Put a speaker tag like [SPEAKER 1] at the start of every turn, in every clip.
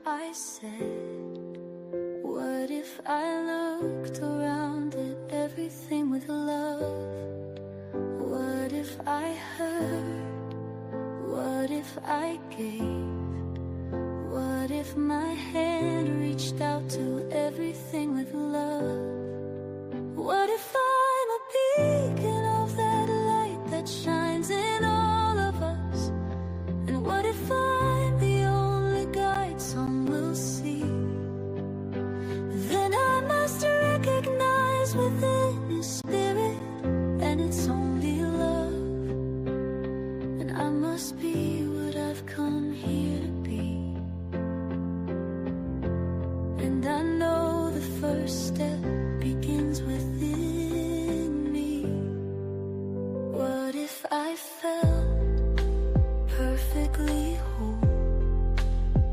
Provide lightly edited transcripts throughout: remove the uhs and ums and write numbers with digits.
[SPEAKER 1] I said, what if I looked around at everything with love? What if I heard? What if I gave? What if my hand reached out to everything with love? What if I'm a beacon of that light that shines in all of us? And what if I'm the only guide some will see? Then I must recognize within His Spirit, and it's only love. And I must be what I've come here to be. And I know the first step begins within me. What if I felt perfectly whole?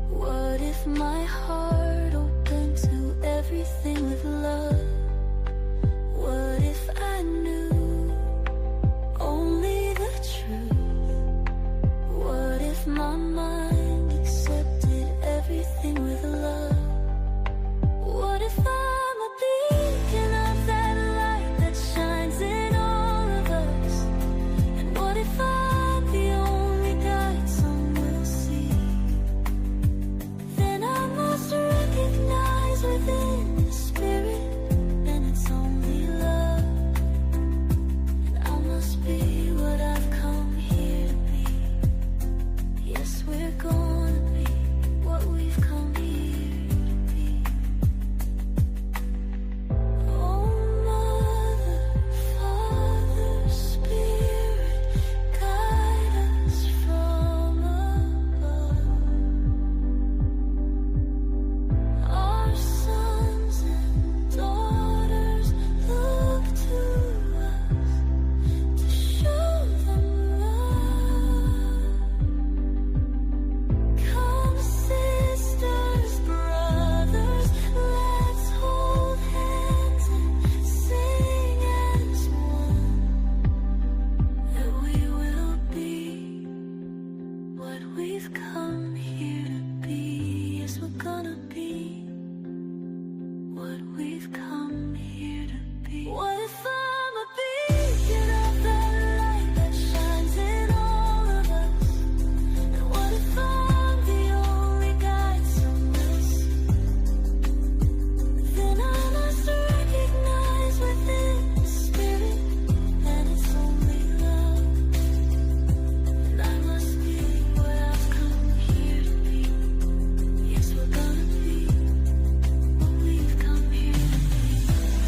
[SPEAKER 1] What if my heart opened to everything with love? What if I knew only the truth? What if my mind accepted everything with love? What if I'm a beacon of that light that shines in all of us? And what if I'm the only guide some will see? Then I must recognize within the Spirit, and it's only love. And I must be what I've come here to be. Yes, we're gonna be what we've come here to be. Oh, Mother, Father, Spirit, guide us from above. Our sons and daughters look to us to show them love. Come, sisters, brothers, let's hold hands and sing as one, that we will be what we've come here to be. Yes, we're gonna be what we've come here to be. What if I'm a beacon of that light that shines in all of us? And what if I'm the only guide some will see? Then I must recognize within the Spirit, and it's only love. And I must be what I've come here to be. Yes, we're gonna be what we've come here to be.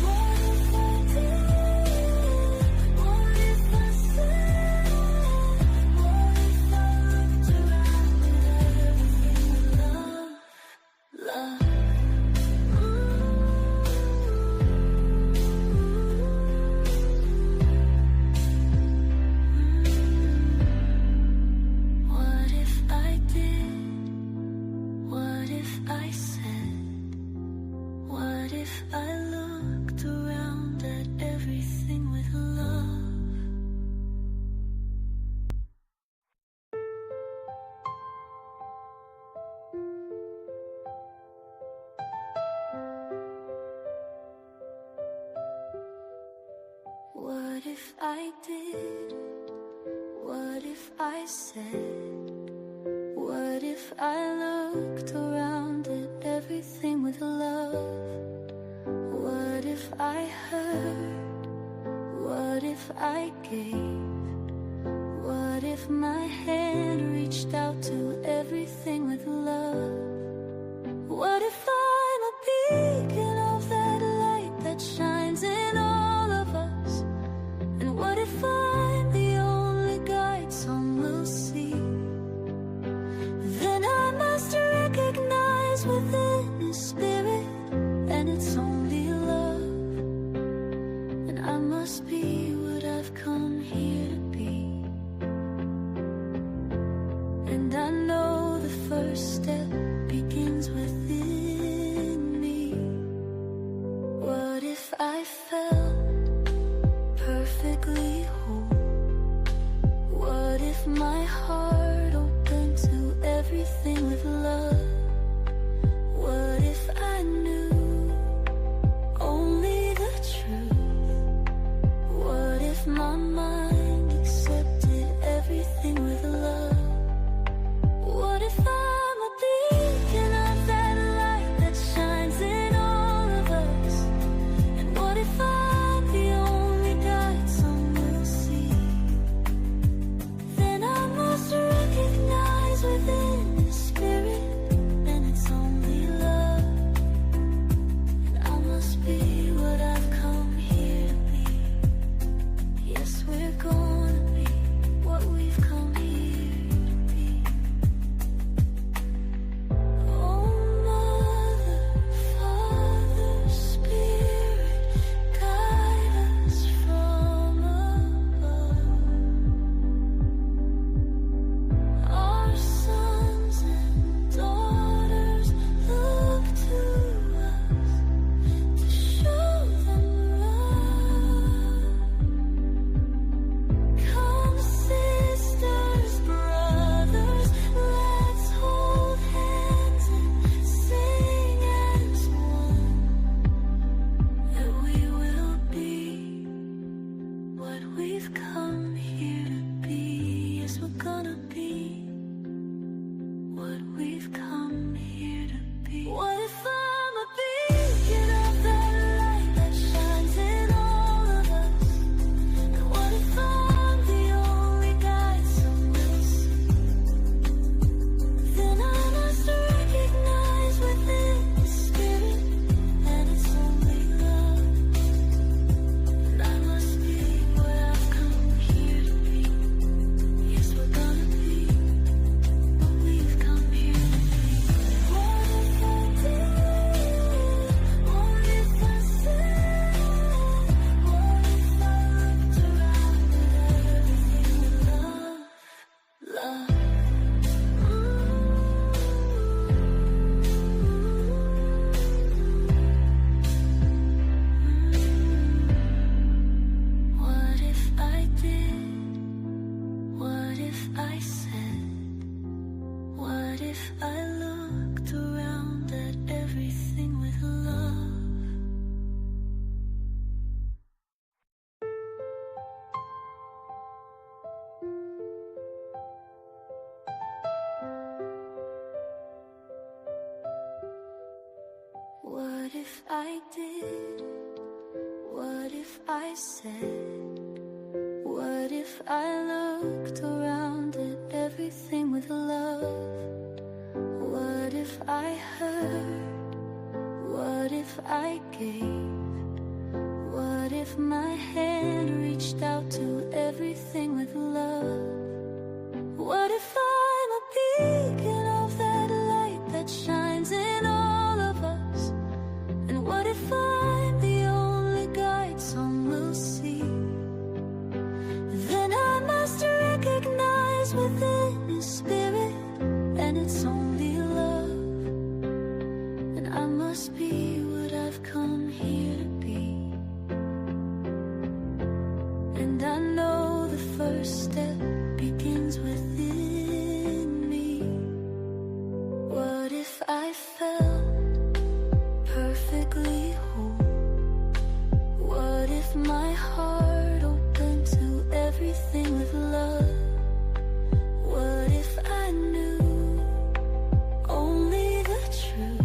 [SPEAKER 1] What if I did? What if I said? What if I looked around at everything with love? Love. What if I did? What if I said? What if I looked around at everything with love? What if I did? What if I said? What if I looked around at everything with love? What if I heard? What if I gave? What if my hand reached out to everything with love? What if I'm a beacon of that light that shines in all of us? And what if I'm the only guide some will see? Then I must recognize within His Spirit, and it's only love. And I must be what I've come here if I did? What if I said? What if I looked around at everything with love? What if I heard? What if I gave? What if my hand reached out to everything with love? What if I'm a beacon of that light that shines in all of us? And what if I'm the only guide some will see? Then I must recognize within His Spirit, and it's only love. And I must be what I've come here to be. And I know the first step begins within me. What if I felt perfectly whole? What if my heart opened to everything with love? What if I knew only the truth?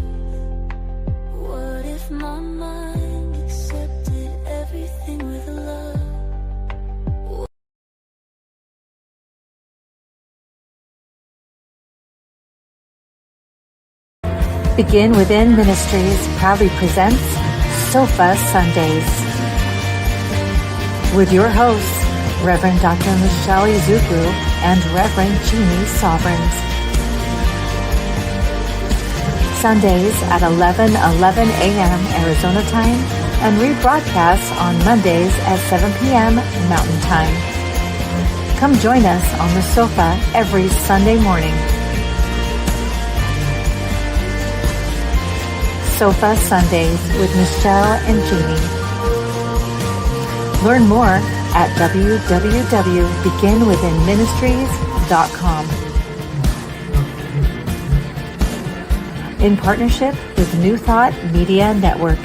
[SPEAKER 1] What if my mind accepted everything with love?
[SPEAKER 2] Begin Within Ministries proudly presents Sofa Sundays with your hosts, Reverend Dr. Michelle Izuku and Reverend Jeannie Sovereigns. Sundays at 11:11 a.m. Arizona time and rebroadcasts on Mondays at 7 p.m. Mountain Time. Come join us on the sofa every Sunday morning. Sofa Sundays with Michelle and Jeannie. Learn more at www.beginwithinministries.com. In partnership with New Thought Media Network.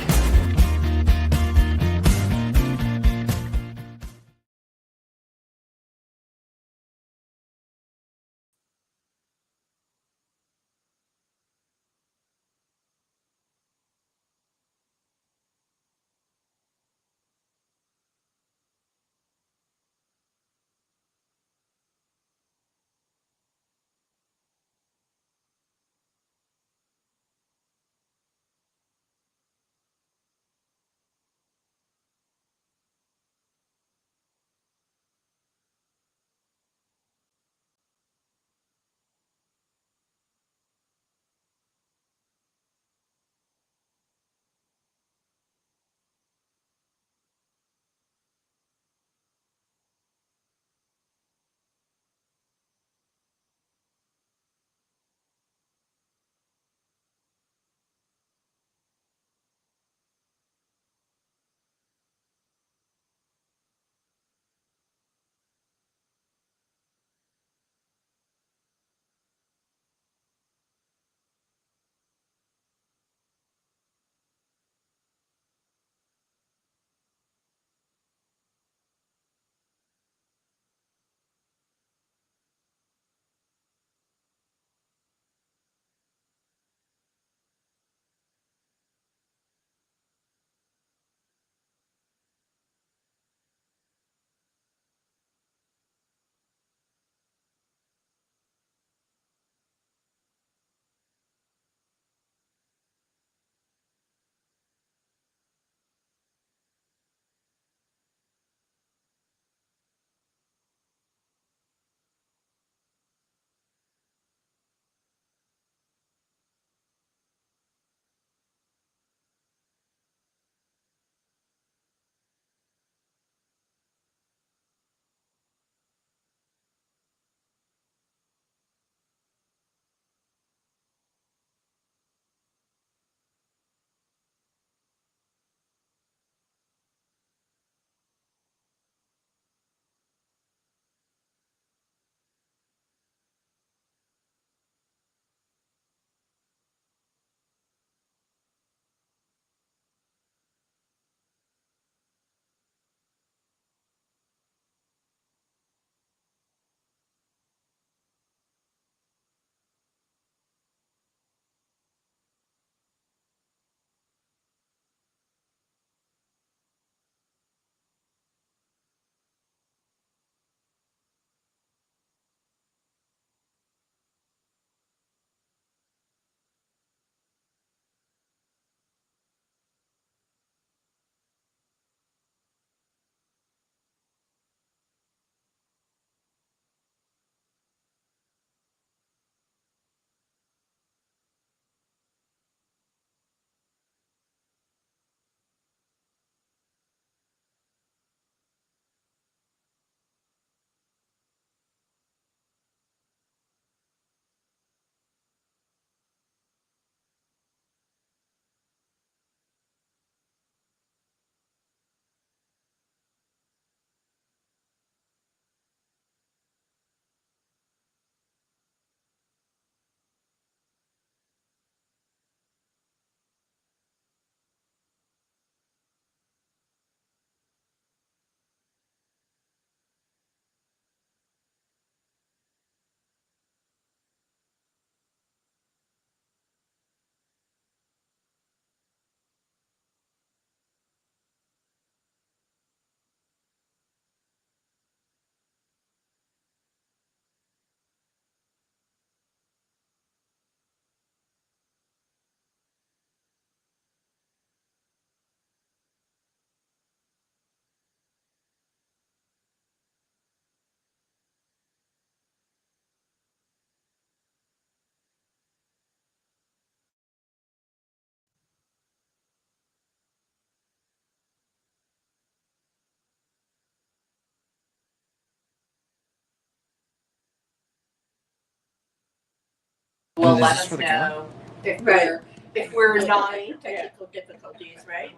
[SPEAKER 3] will
[SPEAKER 4] And
[SPEAKER 3] let
[SPEAKER 4] is this
[SPEAKER 3] us
[SPEAKER 4] for the camera?
[SPEAKER 3] know if we're not.
[SPEAKER 5] Technical difficulties, right?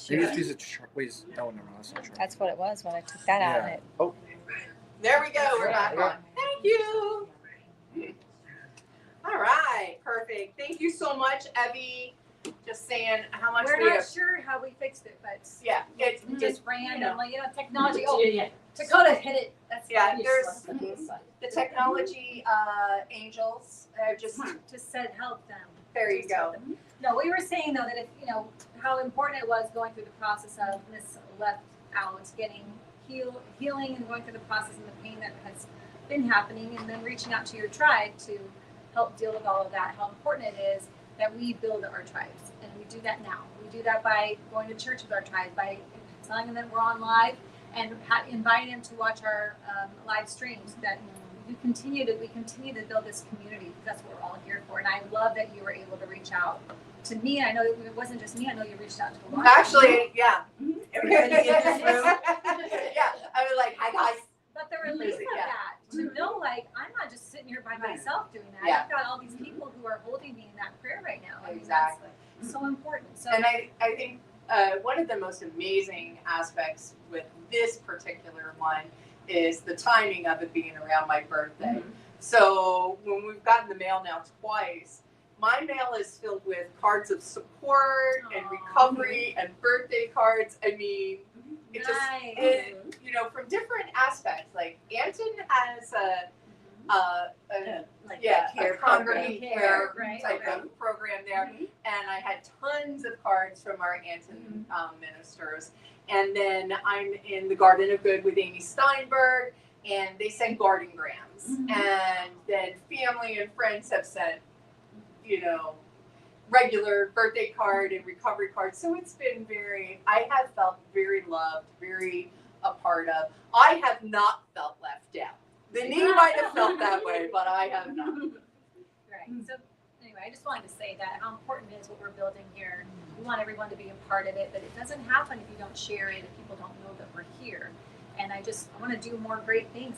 [SPEAKER 4] Maybe just use it to wait, no, no, that's not true.
[SPEAKER 2] That's what it was when I took that out.
[SPEAKER 4] Yeah.
[SPEAKER 2] It,
[SPEAKER 4] Oh,
[SPEAKER 3] There we go. We're back on. Thank you. All right, perfect. Thank you so much, Evie. Just saying how much
[SPEAKER 6] We're
[SPEAKER 3] we
[SPEAKER 6] not
[SPEAKER 3] have.
[SPEAKER 6] sure how we fixed it, but
[SPEAKER 3] Yeah, it's
[SPEAKER 6] just
[SPEAKER 3] just
[SPEAKER 6] randomly, technology. Oh,
[SPEAKER 5] Yeah.
[SPEAKER 6] Dakota hit it. That's
[SPEAKER 3] Yeah,
[SPEAKER 6] fine.
[SPEAKER 3] there's the technology angels. Just
[SPEAKER 6] to said help them.
[SPEAKER 3] there you go.
[SPEAKER 6] No, we were saying though that if how important it was going through the process of Miss Left Out, getting healing and going through the process and the pain that has been happening, and then reaching out to your tribe to help deal with all of that. How important it is that we build our tribes, and we do that now. We do that by going to church with our tribes, by telling them that we're on live, and inviting them to watch our live streams. That we continue to build this community. That's what we're all here for. And I love that you were able to reach out to me. I know it wasn't just me. I know you reached out to a lot.
[SPEAKER 3] Actually, yeah.
[SPEAKER 5] Everybody in this room.
[SPEAKER 3] Yeah, I was like, hi guys.
[SPEAKER 6] But the release of
[SPEAKER 3] Yeah.
[SPEAKER 6] that, to know like I'm not just sitting here by myself doing that.
[SPEAKER 3] Yeah.
[SPEAKER 6] I've got all these people who are holding me in that prayer right now. I mean,
[SPEAKER 3] Exactly.
[SPEAKER 6] that's so important. So
[SPEAKER 3] And I think one of the most amazing aspects with this particular one is the timing of it being around my birthday. So when we've gotten the mail now twice, my mail is filled with cards of support and recovery and birthday cards. I mean, it just,
[SPEAKER 6] nice.
[SPEAKER 3] from different aspects. Like Anton has a
[SPEAKER 5] Care
[SPEAKER 3] congregate
[SPEAKER 6] program.
[SPEAKER 3] care
[SPEAKER 6] Right,
[SPEAKER 3] type
[SPEAKER 6] right.
[SPEAKER 3] of program there. And I had tons of cards from our Anton ministers. And then I'm in the Garden of Good with Amy Steinberg, and they send gardengrams. And then family and friends have sent, regular birthday card and recovery card. So it's been I have felt very loved, very a part of. I have not felt left out. The knee might have felt that way, but I have not.
[SPEAKER 6] Right. So anyway, I just wanted to say that how important it is what we're building here. We want everyone to be a part of it, but it doesn't happen if you don't share it, if people don't know that we're here. And I want to do more great things.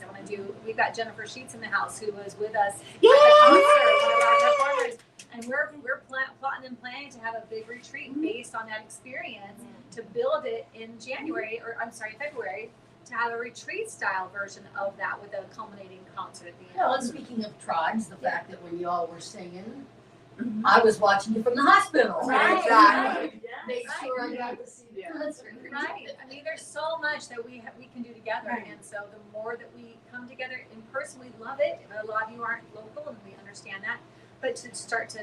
[SPEAKER 6] We've got Jennifer Sheets in the house who was with us at the concert, one of our performers. And we're plotting and planning to have a big retreat based on that experience to build it in February, to have a retreat style version of that with a culminating concert at the end.
[SPEAKER 5] Well, and speaking of tribes, the fact that when y'all were singing, I was watching you from the hospital.
[SPEAKER 6] Right.
[SPEAKER 3] Exactly.
[SPEAKER 5] Make sure I got to see the
[SPEAKER 3] Yeah.
[SPEAKER 5] concert.
[SPEAKER 6] Right. I mean, there's so much that we can do together,
[SPEAKER 5] Right.
[SPEAKER 6] and so the more that we come together in person, we love it. A lot of you aren't local, and we understand that. But to start to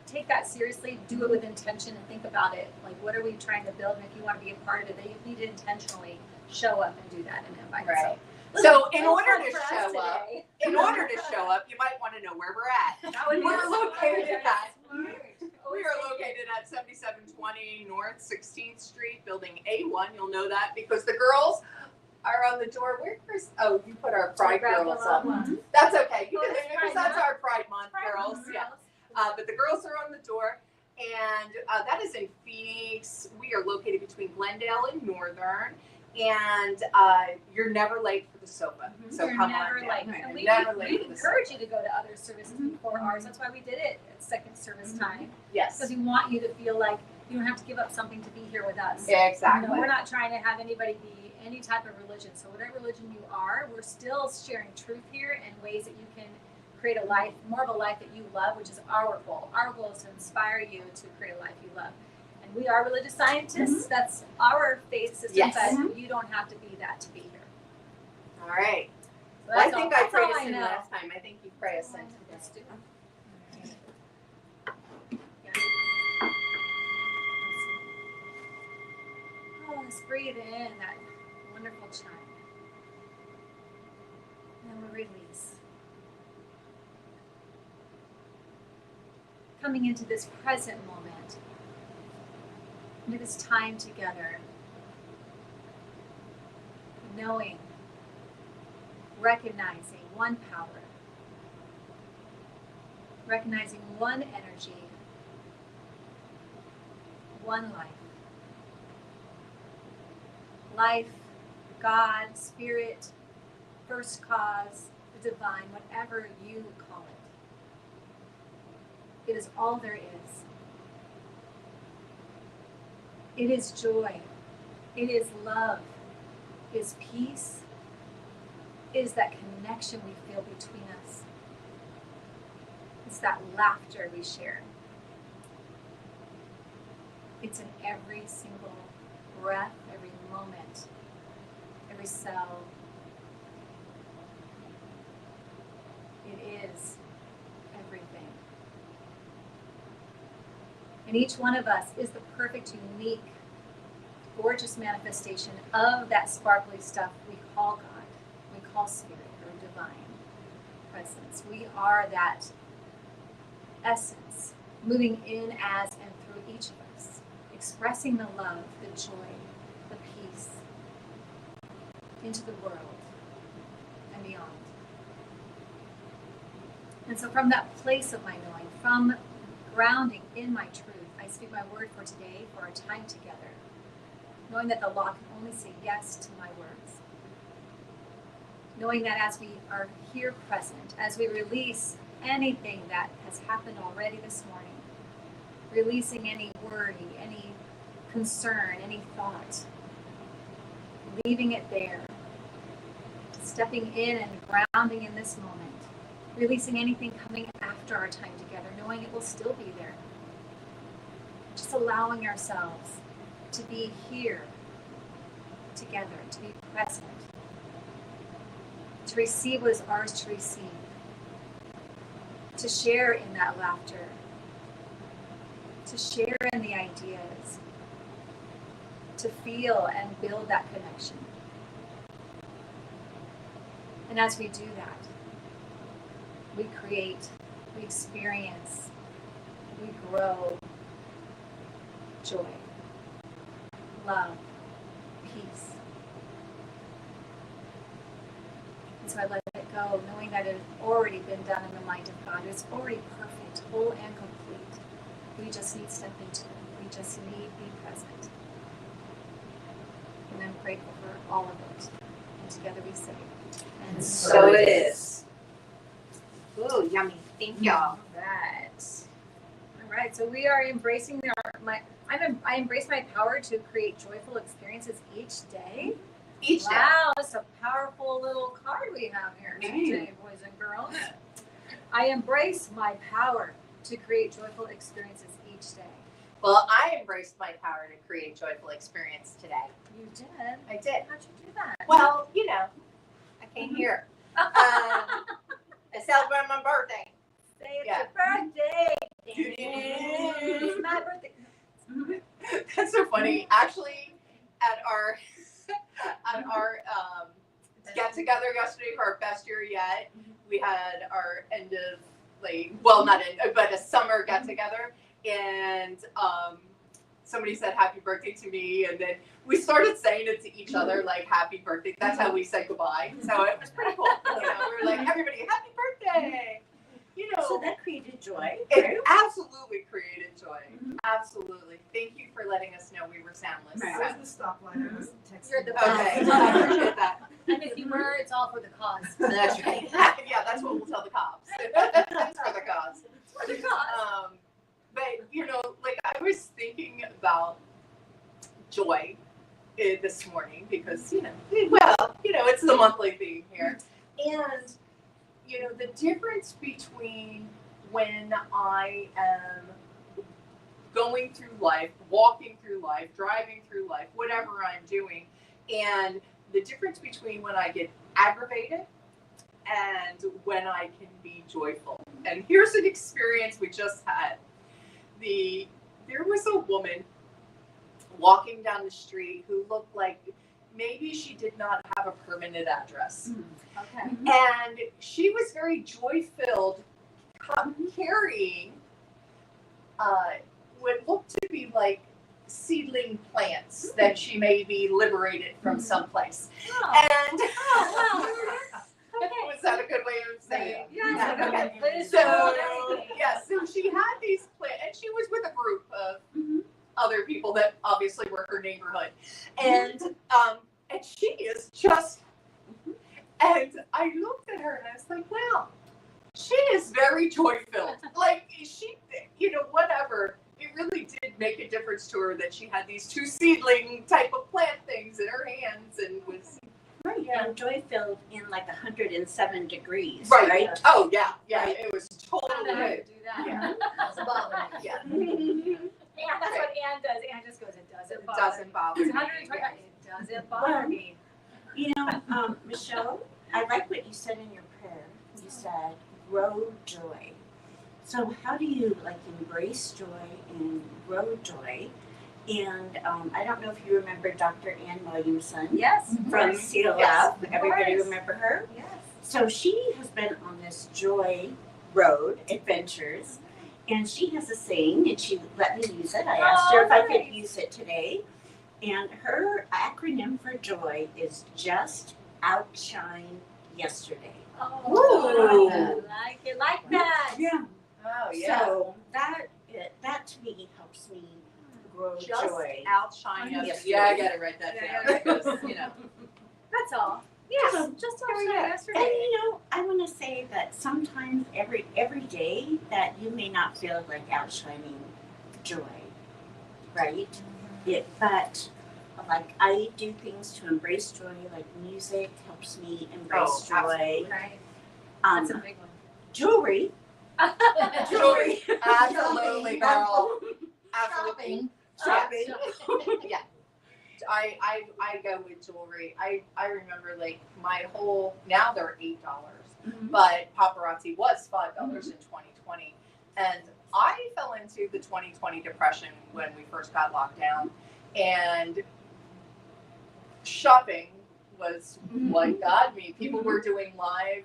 [SPEAKER 6] take that seriously, do it with intention, and think about it. Like, what are we trying to build? And if you want to be a part of it, then you need to intentionally show up and do that and invite.
[SPEAKER 3] Right.
[SPEAKER 6] So,
[SPEAKER 3] So in
[SPEAKER 6] little
[SPEAKER 3] order
[SPEAKER 6] fun
[SPEAKER 3] to
[SPEAKER 6] for us
[SPEAKER 3] show up,
[SPEAKER 6] today.
[SPEAKER 3] you might want to know where we're at.
[SPEAKER 6] That would be
[SPEAKER 3] We're
[SPEAKER 6] smart.
[SPEAKER 3] located at
[SPEAKER 6] Smart.
[SPEAKER 3] We are located at 7720 North 16th Street, Building A1. You'll know that because the girls are on the door. You put our Pride girls up. That's okay. You
[SPEAKER 6] Oh,
[SPEAKER 3] can
[SPEAKER 6] it's
[SPEAKER 3] leave it because
[SPEAKER 6] Pride
[SPEAKER 3] that's
[SPEAKER 6] Month.
[SPEAKER 3] our Pride Month,
[SPEAKER 6] Pride
[SPEAKER 3] girls.
[SPEAKER 6] Month,
[SPEAKER 3] Yeah.
[SPEAKER 6] girls.
[SPEAKER 3] But the girls are on the door, and that is in Phoenix. We are located between Glendale and Northern, and you're never late for the sofa. So
[SPEAKER 6] You're
[SPEAKER 3] come
[SPEAKER 6] never
[SPEAKER 3] on
[SPEAKER 6] late.
[SPEAKER 3] down.
[SPEAKER 6] And
[SPEAKER 3] Never
[SPEAKER 6] we
[SPEAKER 3] late for the
[SPEAKER 6] encourage
[SPEAKER 3] sofa.
[SPEAKER 6] you to go to other services before ours. That's why we did it at second service time.
[SPEAKER 3] Yes.
[SPEAKER 6] Because we want you to feel like you don't have to give up something to be here with us.
[SPEAKER 3] Exactly.
[SPEAKER 6] We're not trying to have anybody be any type of religion. So whatever religion you are, we're still sharing truth here and ways that you can create a life, more of a life that you love, which is our goal. Our goal is to inspire you to create a life you love. And we are religious scientists. That's our faith system,
[SPEAKER 3] Yes.
[SPEAKER 6] but you don't have to be that to be here.
[SPEAKER 3] All right.
[SPEAKER 6] So
[SPEAKER 3] Well, I
[SPEAKER 6] that's
[SPEAKER 3] think
[SPEAKER 6] all,
[SPEAKER 3] I
[SPEAKER 6] that's
[SPEAKER 3] prayed
[SPEAKER 6] all
[SPEAKER 3] us
[SPEAKER 6] I
[SPEAKER 3] in
[SPEAKER 6] know.
[SPEAKER 3] last time. I think you pray us in
[SPEAKER 6] Let's
[SPEAKER 3] today.
[SPEAKER 6] do it. Oh, let's breathe in that wonderful chime. And then we release. Coming into this present moment, into this time together, knowing, recognizing one power, recognizing one energy, one life. Life, God, Spirit, first cause, the divine, whatever you call it. It is all there is. It is joy. It is love. It is peace. It is that connection we feel between us. It's that laughter we share. It's in every single breath, every moment, every cell. It is everything. And each one of us is the perfect, unique, gorgeous manifestation of that sparkly stuff we call God, we call spirit or divine presence. We are that essence moving in as and through each of us, expressing the love, the joy, the peace into the world and beyond. And so from that place of my knowing, from grounding in my truth, I speak my word for today, for our time together, knowing that the law can only say yes to my words. Knowing that as we are here present, as we release anything that has happened already this morning, releasing any worry, any concern, any thought, leaving it there, stepping in and grounding in this moment, releasing anything coming after our time together, knowing it will still be there. Just allowing ourselves to be here together, to be present, to receive what is ours to receive, to share in that laughter, to share in the ideas, to feel and build that connection. And as we do that, we create, we experience, we grow joy, love, peace. And so I let it go, knowing that it has already been done in the mind of God. It's already perfect, whole and complete. We just need to step into it. We just need to be present. And I'm grateful for all of it. And together we say,
[SPEAKER 3] And so it is. Ooh, yummy. Thank y'all.
[SPEAKER 6] All right. So we are embracing I embrace my power to create joyful experiences each day.
[SPEAKER 3] Each day.
[SPEAKER 6] Wow, that's a powerful little card we have here today, boys and girls. I embrace my power to create joyful experiences each day.
[SPEAKER 3] Well, I embraced my power to create joyful experience today.
[SPEAKER 6] You did?
[SPEAKER 3] I did.
[SPEAKER 6] How'd you do that?
[SPEAKER 3] Well, I came here. I celebrate my birthday.
[SPEAKER 6] Say it's
[SPEAKER 3] Yeah.
[SPEAKER 6] your birthday. It's my birthday.
[SPEAKER 3] That's so funny. Actually, at our get together yesterday for our best year yet, we had our end of but a summer get together, and somebody said happy birthday to me, and then we started saying it to each other like happy birthday. That's how we said goodbye. So it was pretty cool. We were like, everybody, happy birthday.
[SPEAKER 7] So that created joy.
[SPEAKER 3] It absolutely created joy. Absolutely. Thank you for letting us know we were soundless.
[SPEAKER 7] I was the stoplight. I wasn't texting.
[SPEAKER 6] You're the
[SPEAKER 3] Okay.
[SPEAKER 6] best.
[SPEAKER 3] I appreciate that.
[SPEAKER 6] And if you were, it's all for the cause.
[SPEAKER 3] That's right. Yeah, that's what we'll tell the cops. That's for the cause.
[SPEAKER 6] For the cause.
[SPEAKER 3] But I was thinking about joy this morning because it's the monthly theme here, and the difference between when I am going through life, walking through life, driving through life, whatever I'm doing, and the difference between when I get aggravated and when I can be joyful. And here's an experience we just had. There was a woman walking down the street who looked like maybe she did not have a permanent address.
[SPEAKER 6] Okay.
[SPEAKER 3] And she was very joy-filled, carrying what looked to be like seedling plants that she maybe liberated from someplace.
[SPEAKER 6] Oh.
[SPEAKER 3] And was that a good way of saying it?
[SPEAKER 6] Yeah.
[SPEAKER 3] Okay. So she had these plants, and she was with a group of other people that obviously were her neighborhood, and she is just. And I looked at her and I was like, wow, She is very joy-filled. Like, she, whatever. It really did make a difference to her that she had these 2 seedling type of plant things in her hands and was...
[SPEAKER 7] Right, and joy-filled in like 107 degrees,
[SPEAKER 3] Right.
[SPEAKER 7] right?
[SPEAKER 3] Oh, yeah. Yeah,
[SPEAKER 7] Right.
[SPEAKER 3] it was
[SPEAKER 6] I
[SPEAKER 3] totally
[SPEAKER 6] don't know how to
[SPEAKER 3] good.
[SPEAKER 6] do that.
[SPEAKER 3] Yeah.
[SPEAKER 5] That's about it.
[SPEAKER 3] Yeah.
[SPEAKER 6] And that's what Ann does. Ann just goes, it doesn't
[SPEAKER 3] It
[SPEAKER 6] bother
[SPEAKER 3] doesn't bother
[SPEAKER 6] It's
[SPEAKER 3] me.
[SPEAKER 6] 120. It doesn't bother me.
[SPEAKER 7] You know, Michelle, I like what you said in your prayer. You said, grow joy. So how do you like embrace joy and grow joy? And I don't know if you remember Dr. Ann Williamson
[SPEAKER 6] Yes.
[SPEAKER 7] from
[SPEAKER 3] Mhm.
[SPEAKER 7] CLF.
[SPEAKER 3] Yes, of
[SPEAKER 7] Everybody
[SPEAKER 6] course.
[SPEAKER 7] remember her?
[SPEAKER 6] Yes.
[SPEAKER 7] So she has been on this joy road adventures, and she has a saying, and she let me use it. I asked her if I could
[SPEAKER 6] nice.
[SPEAKER 7] use it today. And her acronym for joy is just outshine yesterday.
[SPEAKER 6] Oh,
[SPEAKER 3] Ooh.
[SPEAKER 6] I like it like that.
[SPEAKER 7] Yeah.
[SPEAKER 3] Oh, yeah.
[SPEAKER 7] So that to me helps me grow
[SPEAKER 3] Just
[SPEAKER 7] joy.
[SPEAKER 3] outshine us.
[SPEAKER 7] Yes.
[SPEAKER 3] Yeah, I gotta write that
[SPEAKER 6] Yeah,
[SPEAKER 3] down
[SPEAKER 6] yeah.
[SPEAKER 3] because,
[SPEAKER 6] That's all. Yeah.
[SPEAKER 7] So,
[SPEAKER 6] Just
[SPEAKER 3] there
[SPEAKER 6] all
[SPEAKER 3] we go.
[SPEAKER 7] And
[SPEAKER 6] yesterday.
[SPEAKER 7] I want to say that sometimes every day that you may not feel like outshining joy, right? But like I do things to embrace joy, like music helps me embrace
[SPEAKER 3] Oh,
[SPEAKER 7] joy.
[SPEAKER 3] absolutely.
[SPEAKER 6] Right. That's a big one.
[SPEAKER 7] Jewelry,
[SPEAKER 3] Jewelry. Absolutely, girl.
[SPEAKER 5] Shopping.
[SPEAKER 3] Shopping. Yeah. I go with jewelry. I remember like my whole, now they're $8, but paparazzi was $5 in 2020. And I fell into the 2020 depression when we first got locked down, and shopping was what got me. People were doing live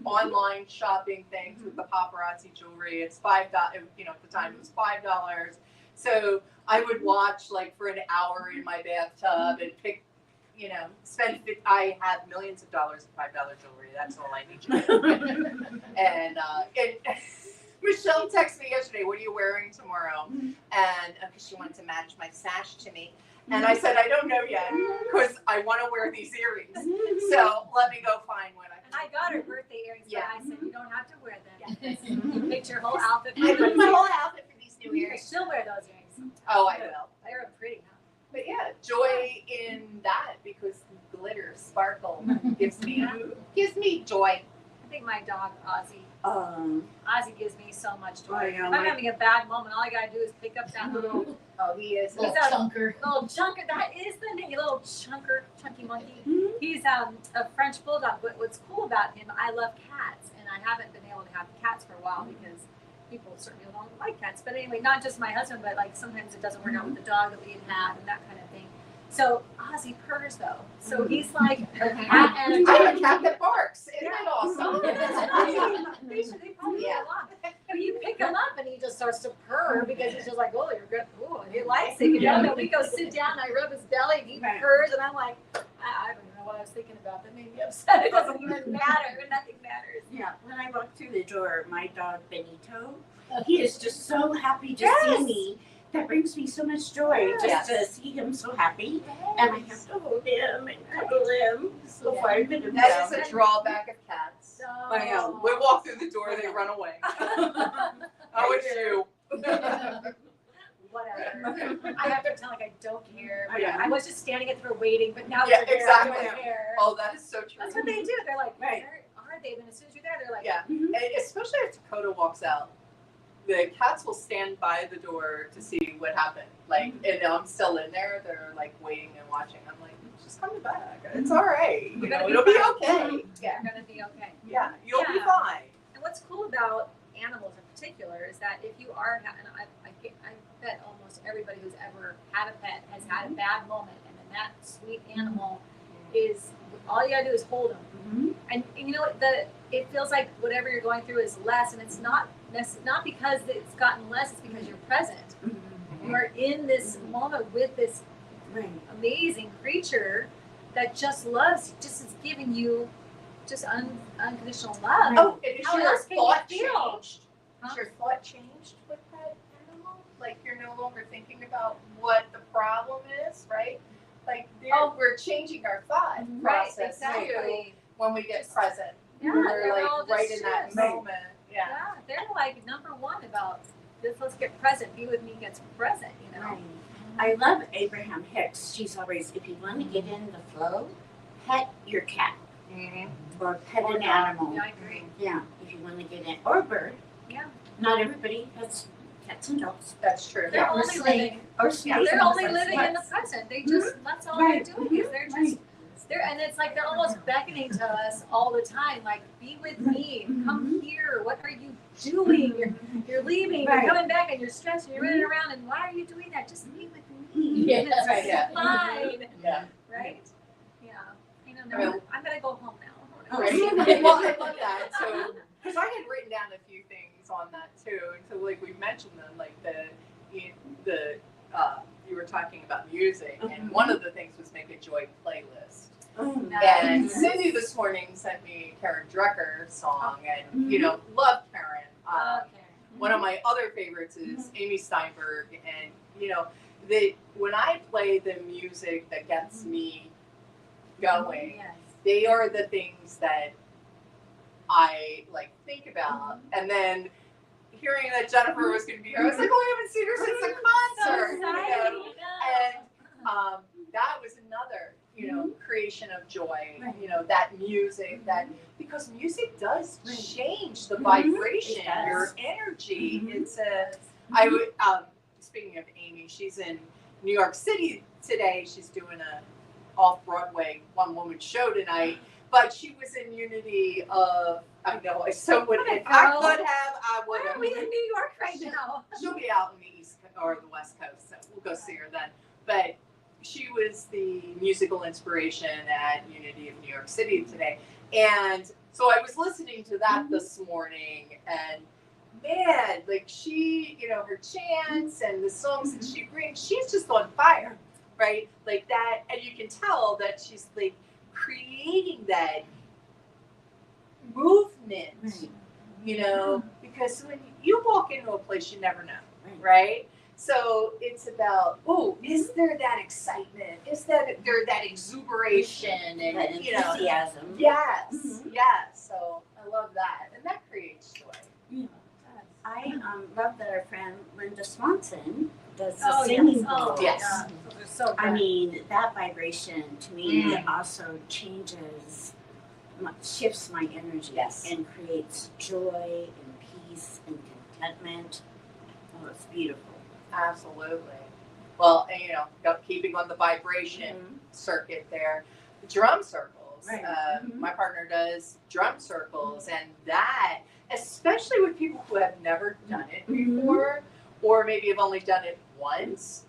[SPEAKER 3] online shopping things with the paparazzi jewelry. It's $5. At the time it was $5. So I would watch like for an hour in my bathtub and pick, spend. I had millions of dollars of $5 jewelry. That's all I need to do. And Michelle texted me yesterday, "What are you wearing tomorrow?" And because she wanted to match my sash to me. And I said, "I don't know yet because I want to wear these earrings. So let me go find one."
[SPEAKER 6] And I got her birthday earrings,
[SPEAKER 3] Yeah.
[SPEAKER 6] but I said, you don't have to wear them. You picked your whole outfit.
[SPEAKER 3] I put my whole outfit for these new
[SPEAKER 6] You
[SPEAKER 3] earrings.
[SPEAKER 6] still wear those earrings.
[SPEAKER 3] Oh, I will.
[SPEAKER 6] They're pretty, huh?
[SPEAKER 3] But yeah, joy in that because glitter, sparkle gives me joy.
[SPEAKER 6] I think my dog, Ozzy gives me so much joy.
[SPEAKER 7] Oh, yeah,
[SPEAKER 6] If
[SPEAKER 7] my-
[SPEAKER 6] I'm having a bad moment, all I gotta do is pick up that little
[SPEAKER 3] Oh, he is.
[SPEAKER 5] Little
[SPEAKER 6] He's a-
[SPEAKER 5] chunker.
[SPEAKER 6] chunker. That is the name, little chunky monkey. He's a French bulldog. But what's cool about him, I love cats, and I haven't been able to have cats for a while because people certainly don't like cats. But anyway, not just my husband, but like sometimes it doesn't work out with the dog that we had and that kind of thing. So Ozzy purrs though. So he's like a cat and a
[SPEAKER 3] I
[SPEAKER 6] dog.
[SPEAKER 3] have a cat that barks. Isn't it awesome?
[SPEAKER 6] They probably get along. But you pick him up and he just starts to purr because he's just like, oh, you're good. Oh, he likes it. And we go sit down and I rub his belly and he purrs and I'm like, I don't even know what I was thinking about that made me upset. It doesn't even matter. Nothing matters.
[SPEAKER 7] Yeah, when I walk through the door, my dog Benito, he is just so happy to
[SPEAKER 6] Yes.
[SPEAKER 7] see me. That brings me so much joy just to see him so happy. And I have to hold him and cuddle him before I put him
[SPEAKER 3] That is
[SPEAKER 7] down.
[SPEAKER 3] a drawback of cats.
[SPEAKER 7] I know.
[SPEAKER 3] We walk through the door, they run away. Oh, it's you.
[SPEAKER 6] Whatever. I have to pretend like I don't care. But
[SPEAKER 3] Yeah.
[SPEAKER 6] I was just standing at the door waiting, but now
[SPEAKER 3] Yeah,
[SPEAKER 6] they're there.
[SPEAKER 3] exactly.
[SPEAKER 6] I don't care.
[SPEAKER 3] Oh, that is so true.
[SPEAKER 6] That's what they do. They're like,
[SPEAKER 7] Right.
[SPEAKER 6] where are they? And as soon as you're there, they're like,
[SPEAKER 3] Yeah, and especially if Dakota walks out, the cats will stand by the door to see what happened. Like, and I'm still in there. They're like waiting and watching. I'm like, just come back. It's all right. You know, it'll be okay. Yeah,
[SPEAKER 6] they're gonna be okay.
[SPEAKER 3] yeah, you'll be
[SPEAKER 6] Yeah.
[SPEAKER 3] fine.
[SPEAKER 6] And what's cool about animals in particular is that if you are, and I bet almost everybody who's ever had a pet has had a bad moment, and then that sweet animal is all you gotta do is hold them, and you know it feels like whatever you're going through is less, and it's not because it's gotten less, it's because you're present. You're in this moment with this amazing creature that just loves, just is giving you just unconditional love.
[SPEAKER 3] Oh, and is
[SPEAKER 6] How
[SPEAKER 3] your
[SPEAKER 6] else can you
[SPEAKER 3] thought
[SPEAKER 6] feel?
[SPEAKER 3] changed?
[SPEAKER 6] Huh?
[SPEAKER 3] Is your thought changed with that animal? Like you're no longer thinking about what the problem is, right? Like we're changing our thought
[SPEAKER 6] Right,
[SPEAKER 3] process too
[SPEAKER 6] exactly.
[SPEAKER 3] when we get present.
[SPEAKER 6] Yeah,
[SPEAKER 3] We're
[SPEAKER 6] they're all
[SPEAKER 3] like right
[SPEAKER 6] just
[SPEAKER 3] in that
[SPEAKER 6] shifts.
[SPEAKER 3] moment. Yeah.
[SPEAKER 6] Yeah, they're like number one about this. Let's get present. Be with me gets present. You know.
[SPEAKER 7] Right. I love Abraham Hicks. She's always, if you want to get in the flow, pet your cat
[SPEAKER 3] Mm-hmm.
[SPEAKER 7] or pet
[SPEAKER 6] Or
[SPEAKER 7] an
[SPEAKER 6] dog.
[SPEAKER 7] animal.
[SPEAKER 6] Yeah, I agree.
[SPEAKER 7] Yeah, if you want to get in, or a bird.
[SPEAKER 6] Yeah.
[SPEAKER 7] Not everybody has cats and dogs.
[SPEAKER 3] That's true.
[SPEAKER 6] They're
[SPEAKER 7] Or
[SPEAKER 6] only
[SPEAKER 7] snake.
[SPEAKER 6] living.
[SPEAKER 7] Or
[SPEAKER 6] Yeah,
[SPEAKER 7] snake.
[SPEAKER 6] they're only
[SPEAKER 7] Or
[SPEAKER 6] living in the
[SPEAKER 7] snakes.
[SPEAKER 6] present. They just that's all
[SPEAKER 7] Right.
[SPEAKER 6] they're doing is they're just and it's like they're almost beckoning to us all the time, like be with me, come here. What are you doing? You're leaving,
[SPEAKER 7] Right.
[SPEAKER 6] you're coming back, and you're stressed, and you're running around. And why are you doing that? Just be with me.
[SPEAKER 7] Yeah.
[SPEAKER 6] It's
[SPEAKER 3] Right, yeah.
[SPEAKER 6] fine.
[SPEAKER 3] Yeah.
[SPEAKER 6] Right? Yeah. You know,
[SPEAKER 3] I mean-
[SPEAKER 6] I'm gonna go home now.
[SPEAKER 3] Right. Well, I love that. So, because I had written down a few things on that too, and so like we mentioned them, like you were talking about music, and one of the things was make a joy playlist. And Cindy this morning sent me Karen Drucker song, and you know, love Karen.
[SPEAKER 6] Okay.
[SPEAKER 3] One of my other favorites is Amy Steinberg, and you know, when I play the music that gets me going,
[SPEAKER 6] Yes.
[SPEAKER 3] they are the things that I like think about, and then hearing that Jennifer was going to be here, I was like, oh, I haven't seen her since the concert,
[SPEAKER 6] So
[SPEAKER 3] you know?
[SPEAKER 6] exciting.
[SPEAKER 3] And that was another, you know, creation of joy, you know, that music, that because music does change the vibration,
[SPEAKER 7] It does.
[SPEAKER 3] your energy. It's I would speaking of Amy, she's in New York City today. She's doing a off-Broadway one-woman show tonight, but she was in Unity of, I know, I so would, if I could have, I would
[SPEAKER 6] Why
[SPEAKER 3] have.
[SPEAKER 6] are we in New York right now?
[SPEAKER 3] She'll be out in the East or the West Coast, so we'll go see her then. But she was the musical inspiration at Unity of New York City today. And so I was listening to that this morning, and man, like she, you know, her chants and the songs that she brings, she's just on fire, right? Like that, and you can tell that she's like creating that movement, you know, because when you walk into a place, you never know, right? So it's about, oh, is there that excitement? Is there that exuberation and
[SPEAKER 7] That
[SPEAKER 3] you know?
[SPEAKER 7] enthusiasm.
[SPEAKER 3] Yes, yes. So I love that, and that creates joy.
[SPEAKER 7] Yeah. I love that our friend Linda Swanson does the
[SPEAKER 6] Oh,
[SPEAKER 7] singing
[SPEAKER 6] yes. Oh,
[SPEAKER 7] bowls.
[SPEAKER 3] Yes.
[SPEAKER 6] yeah. Those are so good.
[SPEAKER 7] I mean, that vibration to me also changes, shifts my energy
[SPEAKER 3] Yes.
[SPEAKER 7] and creates joy and peace and contentment. Oh, it's beautiful.
[SPEAKER 3] Absolutely. Well, and, you know, keeping on the vibration circuit there, drum circles.
[SPEAKER 7] Right.
[SPEAKER 3] My partner does drum circles, and that, especially with people who have never done it before, or maybe have only done it once,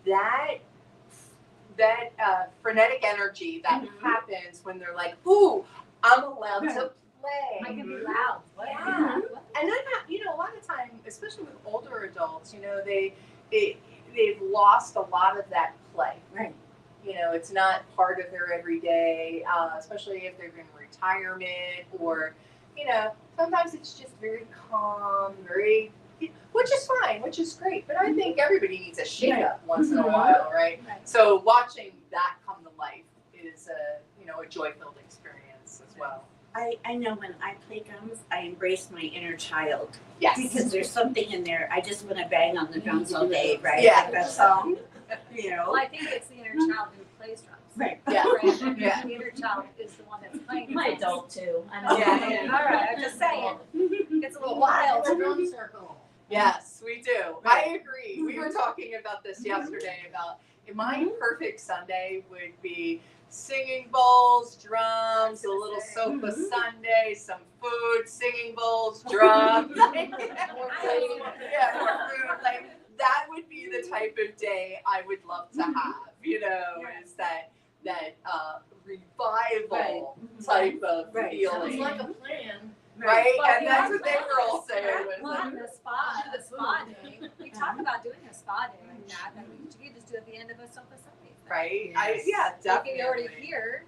[SPEAKER 3] that frenetic energy that happens when they're like, "Ooh, I'm allowed to play."
[SPEAKER 6] I can be loud.
[SPEAKER 3] Yeah. And then, you know, a lot of time, especially with older adults, you know, they've lost a lot of that play.
[SPEAKER 7] Right.
[SPEAKER 3] You know, it's not part of their everyday, especially if they're in retirement or, you know, sometimes it's just very calm, which is fine, which is great. But I think everybody needs a shake up once in a while, right? So watching that come to life is a joy-filled experience as well.
[SPEAKER 7] I know when I play drums, I embrace my inner child.
[SPEAKER 3] Yes.
[SPEAKER 7] Because there's something in there. I just want to bang on the drums all day, right?
[SPEAKER 3] Yeah.
[SPEAKER 7] Like that song. You know?
[SPEAKER 6] Well, I think it's the inner child who plays drums.
[SPEAKER 7] Right.
[SPEAKER 3] Yeah.
[SPEAKER 6] Right?
[SPEAKER 3] Yeah.
[SPEAKER 6] The inner child is the one that's playing.
[SPEAKER 8] My
[SPEAKER 6] drums.
[SPEAKER 8] adult too. I know.
[SPEAKER 3] Yeah.
[SPEAKER 6] All right, I'm just saying. It's a little
[SPEAKER 5] Wild
[SPEAKER 6] wild.
[SPEAKER 5] drum circle.
[SPEAKER 3] Yes, we do. I agree. We were talking about this yesterday about my perfect Sunday would be singing bowls, drums, a little sofa Sunday, some food, singing bowls, drums.
[SPEAKER 5] More food.
[SPEAKER 3] Yeah, more food. Like that would be the type of day I would love to have. You know, is that revival type of
[SPEAKER 5] Sounds
[SPEAKER 3] feeling,
[SPEAKER 5] like a plan.
[SPEAKER 3] right?
[SPEAKER 6] Well,
[SPEAKER 3] And
[SPEAKER 6] we
[SPEAKER 3] that's
[SPEAKER 6] are
[SPEAKER 3] what they were all saying.
[SPEAKER 6] Well,
[SPEAKER 3] Was
[SPEAKER 6] the spa day. We talk about doing a spa day like that we could just do at the end of a sofa Sunday.
[SPEAKER 3] right?
[SPEAKER 5] Yes.
[SPEAKER 3] Definitely.
[SPEAKER 6] You're already here.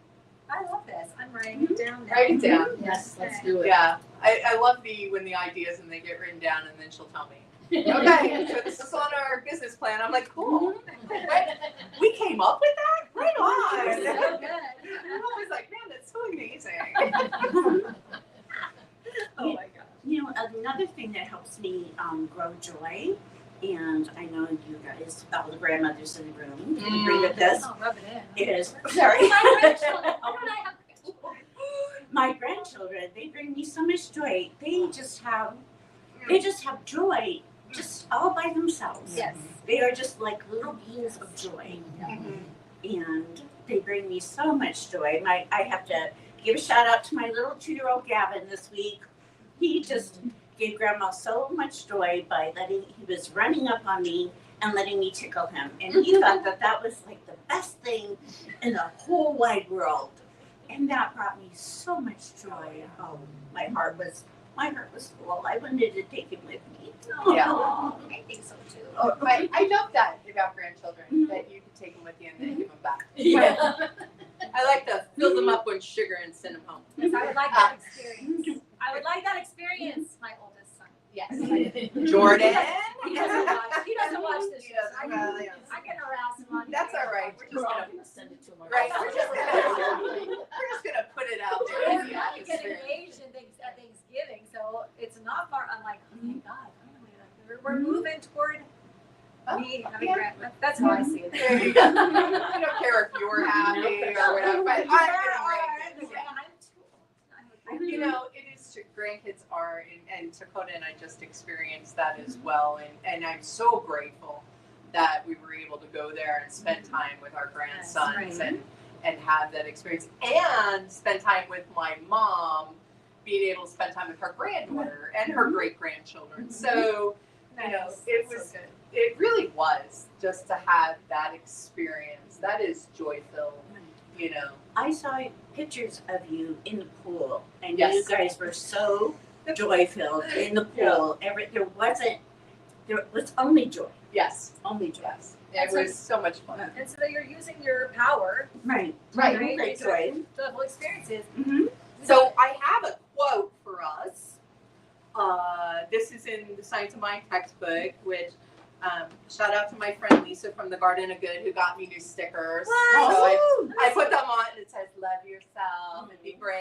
[SPEAKER 6] I love this. I'm writing it down now.
[SPEAKER 3] Write it down.
[SPEAKER 5] Yes, let's do it.
[SPEAKER 3] Yeah, I love when the ideas and they get written down and then she'll tell me, okay, so this is on our business plan. I'm like, cool. Right? We came up with that? Right on.
[SPEAKER 6] So good.
[SPEAKER 3] I'm always like, man, that's so amazing.
[SPEAKER 7] joy. And I know you guys, all the grandmothers in the room, can agree with this.
[SPEAKER 6] Oh, rub it in.
[SPEAKER 7] It is, sorry.
[SPEAKER 6] My grandchildren. Why don't I have grandchildren?
[SPEAKER 7] My grandchildren, they bring me so much joy. They just have joy, just all by themselves.
[SPEAKER 6] Yes.
[SPEAKER 7] They are just like little beings of joy. And they bring me so much joy. I have to give a shout out to my little 2-year-old Gavin this week. He just gave Grandma so much joy by he was running up on me and letting me tickle him. And he thought that was like the best thing in the whole wide world. And that brought me so much joy. Oh, my heart was full. I wanted to take him with me.
[SPEAKER 3] Yeah.
[SPEAKER 6] Oh, I think so too.
[SPEAKER 3] Oh, I love that about grandchildren, that you can take them with you and then give them back.
[SPEAKER 7] Yeah.
[SPEAKER 3] I like to fill them up with sugar and send them home.
[SPEAKER 6] Yes, I would like that experience. I would like that experience, my oldest son.
[SPEAKER 3] Yes. Jordan.
[SPEAKER 6] He doesn't watch this.
[SPEAKER 3] He doesn't, well, yes.
[SPEAKER 6] I can harass him on
[SPEAKER 3] That's all right. We're just gonna
[SPEAKER 5] send it to him.
[SPEAKER 3] right. We're just gonna put it out there. in the
[SPEAKER 6] I get
[SPEAKER 3] atmosphere.
[SPEAKER 6] engaged at Thanksgiving, so it's not far. I'm like, oh my God, we're moving toward me having grand. That's how I see it.
[SPEAKER 3] There you go. I don't care if you're happy or whatever, but you know, it is true. Grandkids are, and Dakota and I just experienced that as well, and I'm so grateful that we were able to go there and spend time with our grandsons and have that experience, and spend time with my mom, being able to spend time with her granddaughter and her great grandchildren. So, you know, it was, it really was just to have that experience. That is joy filled, you know.
[SPEAKER 7] I saw pictures of you in the pool, and
[SPEAKER 3] Yes.
[SPEAKER 7] you guys were so joy filled in the pool. There was only joy.
[SPEAKER 3] Yes,
[SPEAKER 7] Only joy.
[SPEAKER 3] yes. It was so much fun.
[SPEAKER 6] And so you're using your power,
[SPEAKER 7] Right.
[SPEAKER 6] Right.
[SPEAKER 7] Great joy.
[SPEAKER 6] the whole experiences.
[SPEAKER 7] Mm-hmm.
[SPEAKER 3] So I have a quote for us. This is in the Science of Mind textbook, which shout out to my friend Lisa from the Garden of Good who got me new stickers. So I put them on and it says love yourself and be brave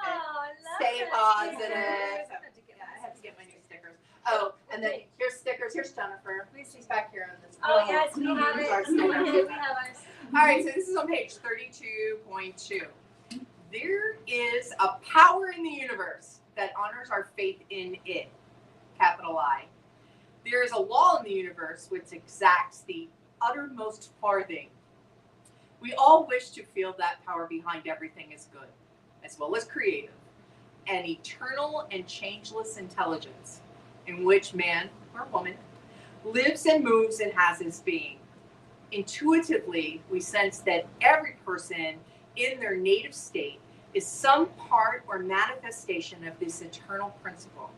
[SPEAKER 3] and
[SPEAKER 6] Oh, I love
[SPEAKER 3] stay
[SPEAKER 6] that.
[SPEAKER 3] positive.
[SPEAKER 6] I have to get
[SPEAKER 3] Yeah, I have to get my new stickers. Oh, and then here's stickers. Here's Jennifer. She's back here on this.
[SPEAKER 6] Oh, yes, we have it.
[SPEAKER 3] Here's our
[SPEAKER 6] Okay,
[SPEAKER 3] stickers.
[SPEAKER 6] we have ours.
[SPEAKER 3] All right, so this is on page 32.2. There is a power in the universe that honors our faith in it, capital I. There is a law in the universe which exacts the uttermost farthing. We all wish to feel that power behind everything is good, as well as creative, an eternal and changeless intelligence in which man or woman lives and moves and has his being. Intuitively, we sense that every person in their native state is some part or manifestation of this eternal principle,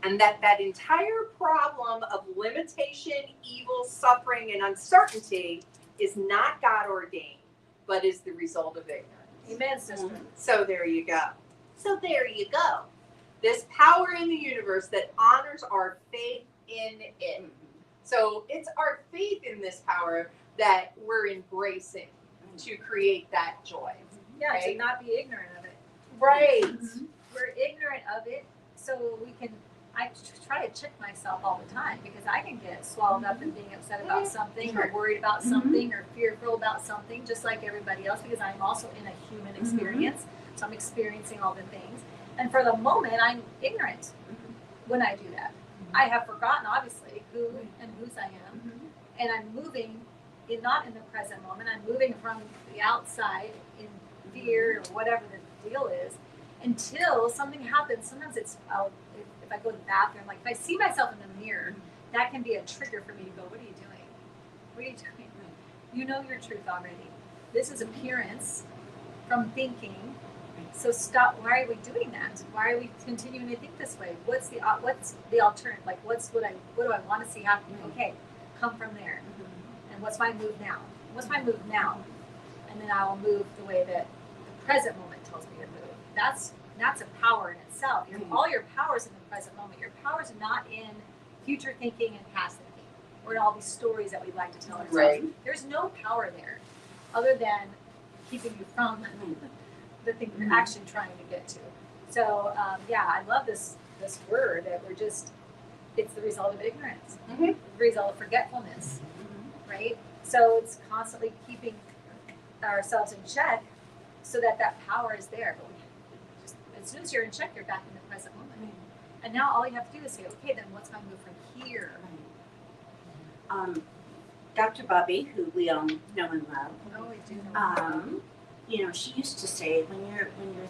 [SPEAKER 3] and that entire problem of limitation, evil, suffering, and uncertainty is not God ordained, but is the result of ignorance.
[SPEAKER 6] Amen, sister.
[SPEAKER 3] So there you go. So there you go. This power in the universe that honors our faith in it. So it's our faith in this power that we're embracing to create that joy.
[SPEAKER 6] Yeah,
[SPEAKER 3] Right.
[SPEAKER 6] to not be ignorant of it.
[SPEAKER 3] Right.
[SPEAKER 6] We're ignorant of it, so we can. I try to check myself all the time because I can get swallowed up in being upset about something or worried about something or fearful about something, just like everybody else, because I'm also in a human experience. So I'm experiencing all the things. And for the moment, I'm ignorant when I do that. I have forgotten, obviously, who and whose I am. And I'm moving, not in the present moment. I'm moving from the outside in fear or whatever the deal is until something happens. Sometimes it's, if I go to the bathroom, like if I see myself in the mirror, that can be a trigger for me to go, what are you doing? What are you doing? You know your truth already. This is appearance from thinking. So stop. Why are we doing that? Why are we continuing to think this way? What's the alternative? Like what do I want to see happen? Okay, come from there. And what's my move now? What's my move now? And then I will move the way that the present moment tells me to move. That's a power in itself. All your power is in the present moment. Your power is not in future thinking and past thinking, or in all these stories that we like to tell ourselves.
[SPEAKER 3] Right.
[SPEAKER 6] There's no power there, other than keeping you from the thing you're actually trying to get to. So I love this word that we're just it's the result of ignorance,
[SPEAKER 3] Mhm.
[SPEAKER 6] the result of forgetfulness, right? So it's constantly keeping ourselves in check so that that power is there. But just, as soon as you're in check, you're back in the present moment. And now all you have to do is say, okay, then what's my move from here?
[SPEAKER 7] Dr. Bobby, who we all know and love,
[SPEAKER 6] Oh, we do know.
[SPEAKER 7] you know, she used to say when your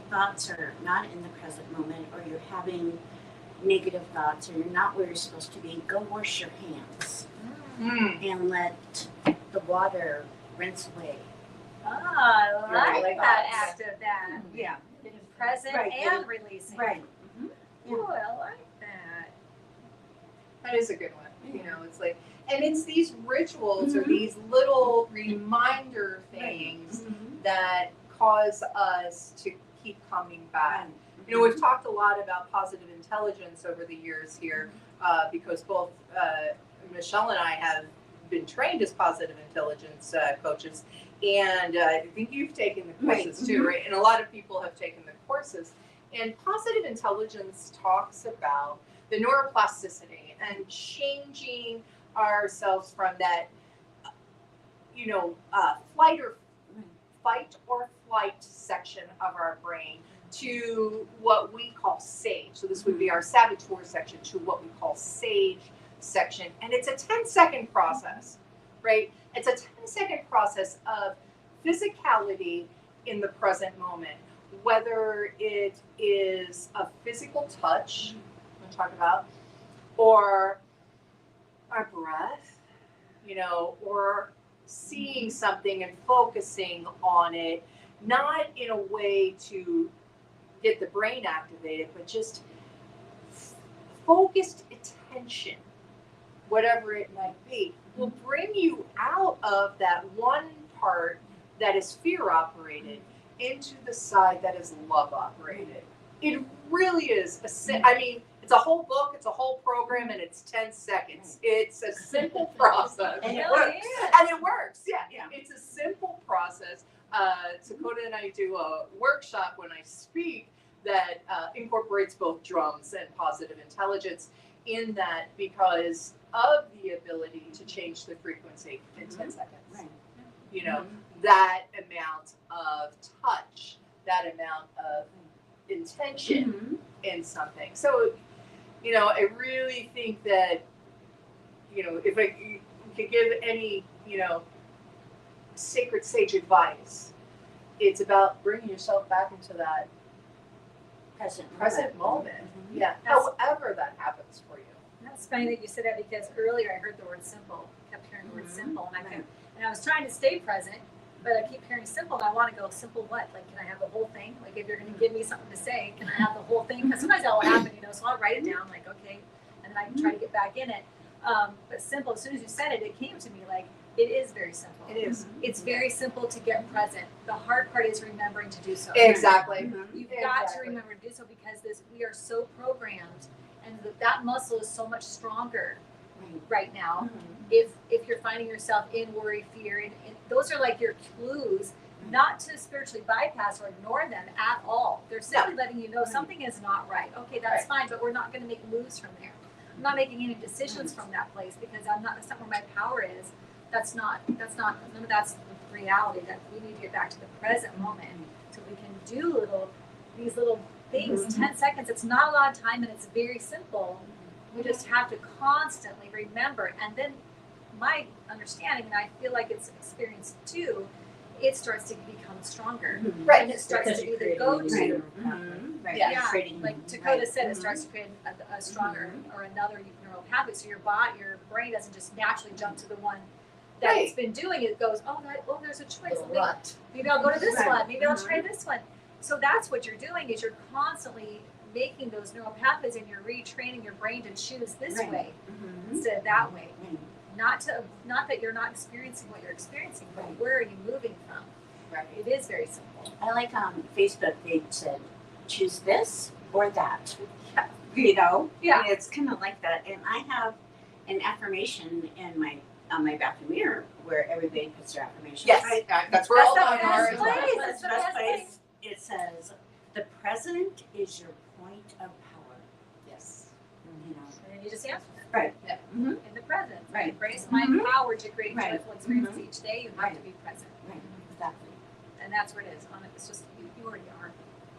[SPEAKER 7] thoughts are not in the present moment, or you're having negative thoughts, or you're not where you're supposed to be, go wash your hands and let the water rinse away.
[SPEAKER 6] Ah, I like
[SPEAKER 3] Right.
[SPEAKER 6] that act of that.
[SPEAKER 7] Yeah.
[SPEAKER 6] Getting present
[SPEAKER 7] Right,
[SPEAKER 6] and releasing.
[SPEAKER 7] Right.
[SPEAKER 6] Ooh, I like that.
[SPEAKER 3] That is a good one. You know, it's like, and it's these rituals or
[SPEAKER 7] Mhm.
[SPEAKER 3] these little reminder things that cause us to keep coming back. You know, we've talked a lot about positive intelligence over the years here because both Michelle and I have been trained as positive intelligence coaches, and I think you've taken the courses too, right? And a lot of people have taken the courses. And positive intelligence talks about the neuroplasticity and changing ourselves from that, you know, fight or flight section of our brain to what we call sage. So this would be our saboteur section to what we call sage section. And it's a 10-second process, right? It's a 10-second process of physicality in the present moment, whether it is a physical touch, I'm going to talk about, or our breath, you know, or seeing something and focusing on it, not in a way to get the brain activated, but just focused attention, whatever it might be, will bring you out of that one part that is fear operated into the side that is love operated. It really is I mean, it's a whole book, it's a whole program, and it's 10 seconds. It's a simple process.
[SPEAKER 7] And it
[SPEAKER 6] Really
[SPEAKER 7] works.
[SPEAKER 6] is.
[SPEAKER 3] And it works, yeah. It's a simple process. Dakota and I do a workshop when I speak that incorporates both drums and positive intelligence in that because of the ability to change the frequency in 10 seconds.
[SPEAKER 7] Right.
[SPEAKER 3] You know, that amount of touch, that amount of intention in something. So, you know, I really think that, you know, if I could give any, you know, sacred sage advice, it's about bringing yourself back into that present moment. Yeah, however that happens for you.
[SPEAKER 6] That's funny that you said that because earlier I heard the word simple, kept hearing the word simple, and I was trying to stay present, but I keep hearing simple, and I want to go, simple what? Like, can I have the whole thing? Like, if you're going to give me something to say, can I have the whole thing? Because sometimes that will happen, you know, so I'll write it down, like, okay, and then I try to get back in it. But simple, as soon as you said it, it came to me, like, it is very simple.
[SPEAKER 3] It is.
[SPEAKER 6] It's very simple to get present. The hard part is remembering to do so.
[SPEAKER 3] Exactly.
[SPEAKER 6] You've got to remember to do so because we are so programmed, and that muscle is so much stronger right now. If you're finding yourself in worry, fear, and those are like your clues, not to spiritually bypass or ignore them at all. They're simply letting you know something is not right. Okay, that's fine, but we're not going to make moves from there. I'm not making any decisions from that place because that's not where my power is. That's not none of that's the reality. That we need to get back to the present moment so we can do these little things. 10 seconds, it's not a lot of time and it's very simple. We just have to constantly remember. And then my understanding, and I feel like it's experienced too, it starts to become stronger.
[SPEAKER 3] Right.
[SPEAKER 6] And it starts to be the go-to.
[SPEAKER 3] Yeah.
[SPEAKER 6] Like Dakota said, it starts to create a stronger or another neural pathway. So your brain doesn't just naturally jump to the one that it's been doing. It goes, there's a choice. Maybe I'll go to this one. Maybe I'll try this one. So that's what you're doing is you're constantly making those neural pathways and you're retraining your brain to choose this way instead of that way. Not that you're not experiencing what you're experiencing, but where are you moving from?
[SPEAKER 3] Right.
[SPEAKER 6] It is very simple.
[SPEAKER 7] I like Facebook, they said, choose this or that. You know?
[SPEAKER 6] Yeah.
[SPEAKER 7] And it's kind of like that. And I have an affirmation on my bathroom mirror where everybody puts their affirmations.
[SPEAKER 3] Yes, that's where all mine are as well.
[SPEAKER 7] That's the best place. It says, the present is your point of power.
[SPEAKER 3] Yes.
[SPEAKER 7] You know,
[SPEAKER 6] And you just answer them.
[SPEAKER 7] Right.
[SPEAKER 3] Yeah.
[SPEAKER 7] Mm-hmm.
[SPEAKER 6] In the present.
[SPEAKER 7] Right.
[SPEAKER 6] Embrace my
[SPEAKER 7] Mhm.
[SPEAKER 6] power to create
[SPEAKER 7] Right.
[SPEAKER 6] joyful experiences
[SPEAKER 7] Mhm.
[SPEAKER 6] each day. You have
[SPEAKER 7] Right.
[SPEAKER 6] to be present.
[SPEAKER 7] Right. Exactly.
[SPEAKER 6] And that's what it is. It's just, you already are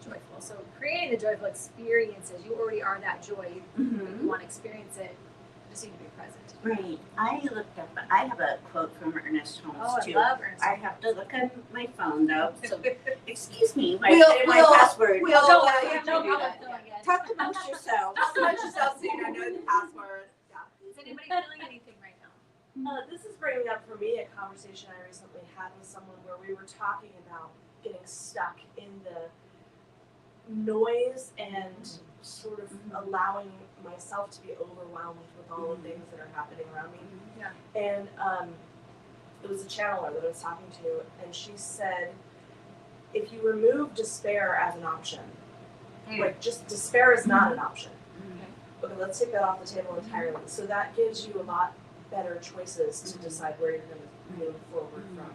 [SPEAKER 6] joyful. So creating the joyful experiences, you already are that joy.
[SPEAKER 7] Mm-hmm.
[SPEAKER 6] You want to experience it, you just need to be present.
[SPEAKER 7] Right. I looked up. I have a quote from Ernest Holmes
[SPEAKER 6] Oh, I
[SPEAKER 7] too.
[SPEAKER 6] love Ernest.
[SPEAKER 7] I have to look on my phone though. So excuse me, my
[SPEAKER 3] We'll-
[SPEAKER 7] password.
[SPEAKER 3] we'll-
[SPEAKER 6] Don't
[SPEAKER 3] allow
[SPEAKER 6] worry,
[SPEAKER 3] you
[SPEAKER 6] have
[SPEAKER 3] to
[SPEAKER 6] no
[SPEAKER 3] do
[SPEAKER 6] problem
[SPEAKER 3] that,
[SPEAKER 6] doing it.
[SPEAKER 7] Talk amongst yourselves.
[SPEAKER 3] Not so much yourself, so you know the password. Yeah.
[SPEAKER 6] Is anybody feeling anything right now?
[SPEAKER 8] This is bringing up for me a conversation I recently had with someone where we were talking about getting stuck in the noise and sort of allowing myself to be overwhelmed with all the things that are happening around me.
[SPEAKER 6] Yeah.
[SPEAKER 8] And it was a channeler that I was talking to, and she said, if you remove despair as an option, like just despair is not an option. Okay, let's take that off the table entirely. So that gives you a lot better choices to decide where you're going to move forward from.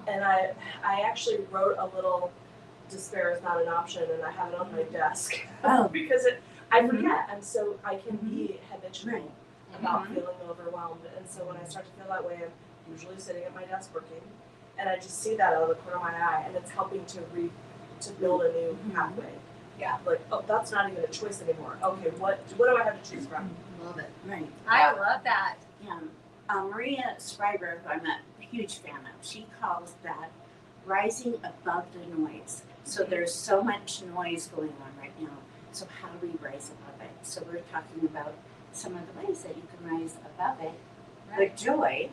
[SPEAKER 8] And I actually wrote a little despair is not an option, and I have it on my desk because I forget, and so I can be habitual about feeling overwhelmed. And so when I start to feel that way, I'm usually sitting at my desk working, and I just see that out of the corner of my eye, and it's helping to build a new pathway.
[SPEAKER 3] Yeah.
[SPEAKER 8] Like, oh, that's not even a choice anymore. Okay, what do I have to choose from?
[SPEAKER 5] Love it.
[SPEAKER 7] Right.
[SPEAKER 6] I love that.
[SPEAKER 7] Yeah. Maria Schreiber, who I'm a huge fan of, she calls that rising above the noise. So there's so much noise going on right now. So how do we rise above it? So we're talking about some of the ways that you can rise above it with joy,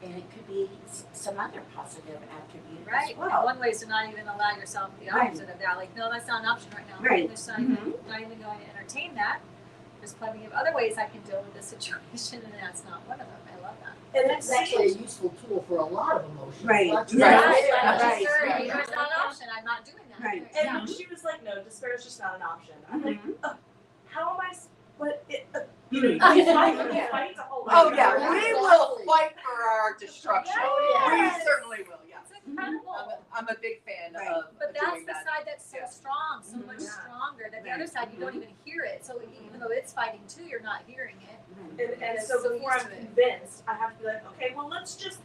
[SPEAKER 7] and it could be some other positive attribute
[SPEAKER 6] Right.
[SPEAKER 7] as well.
[SPEAKER 6] And one way is to not even allow yourself the
[SPEAKER 7] Right.
[SPEAKER 6] opposite of that. Like, no, that's not an option right now.
[SPEAKER 7] Right.
[SPEAKER 6] Just not even going to entertain that. There's plenty of other ways I can deal with this situation, and that's not one of them. I love that.
[SPEAKER 8] And
[SPEAKER 5] It's actually a useful tool for a lot of emotions.
[SPEAKER 7] Right.
[SPEAKER 5] Not just-
[SPEAKER 3] Right.
[SPEAKER 7] Right.
[SPEAKER 6] It's not an option. I'm not doing that.
[SPEAKER 7] Right.
[SPEAKER 6] Yeah.
[SPEAKER 8] And she was like, no, despair is just not an option. I'm like, how am I? But it, you
[SPEAKER 7] Mhm.
[SPEAKER 8] know, you fight to hold
[SPEAKER 3] Oh
[SPEAKER 8] on.
[SPEAKER 3] yeah, we will fight for our destruction.
[SPEAKER 6] Yes.
[SPEAKER 3] We certainly will. Yeah.
[SPEAKER 6] It's incredible.
[SPEAKER 3] I'm a big fan
[SPEAKER 7] Right.
[SPEAKER 3] of
[SPEAKER 6] But
[SPEAKER 3] doing
[SPEAKER 6] that's the
[SPEAKER 3] that.
[SPEAKER 6] side that's so
[SPEAKER 3] Yeah.
[SPEAKER 6] strong, so much
[SPEAKER 8] Yeah.
[SPEAKER 6] stronger. That the
[SPEAKER 7] Right.
[SPEAKER 6] other side, you don't even hear it. So even though it's fighting too, you're not hearing it.
[SPEAKER 8] And
[SPEAKER 6] It's
[SPEAKER 8] so
[SPEAKER 6] so
[SPEAKER 8] before
[SPEAKER 6] used
[SPEAKER 8] I'm
[SPEAKER 6] to it.
[SPEAKER 8] convinced, I have to be like, okay, well, let's just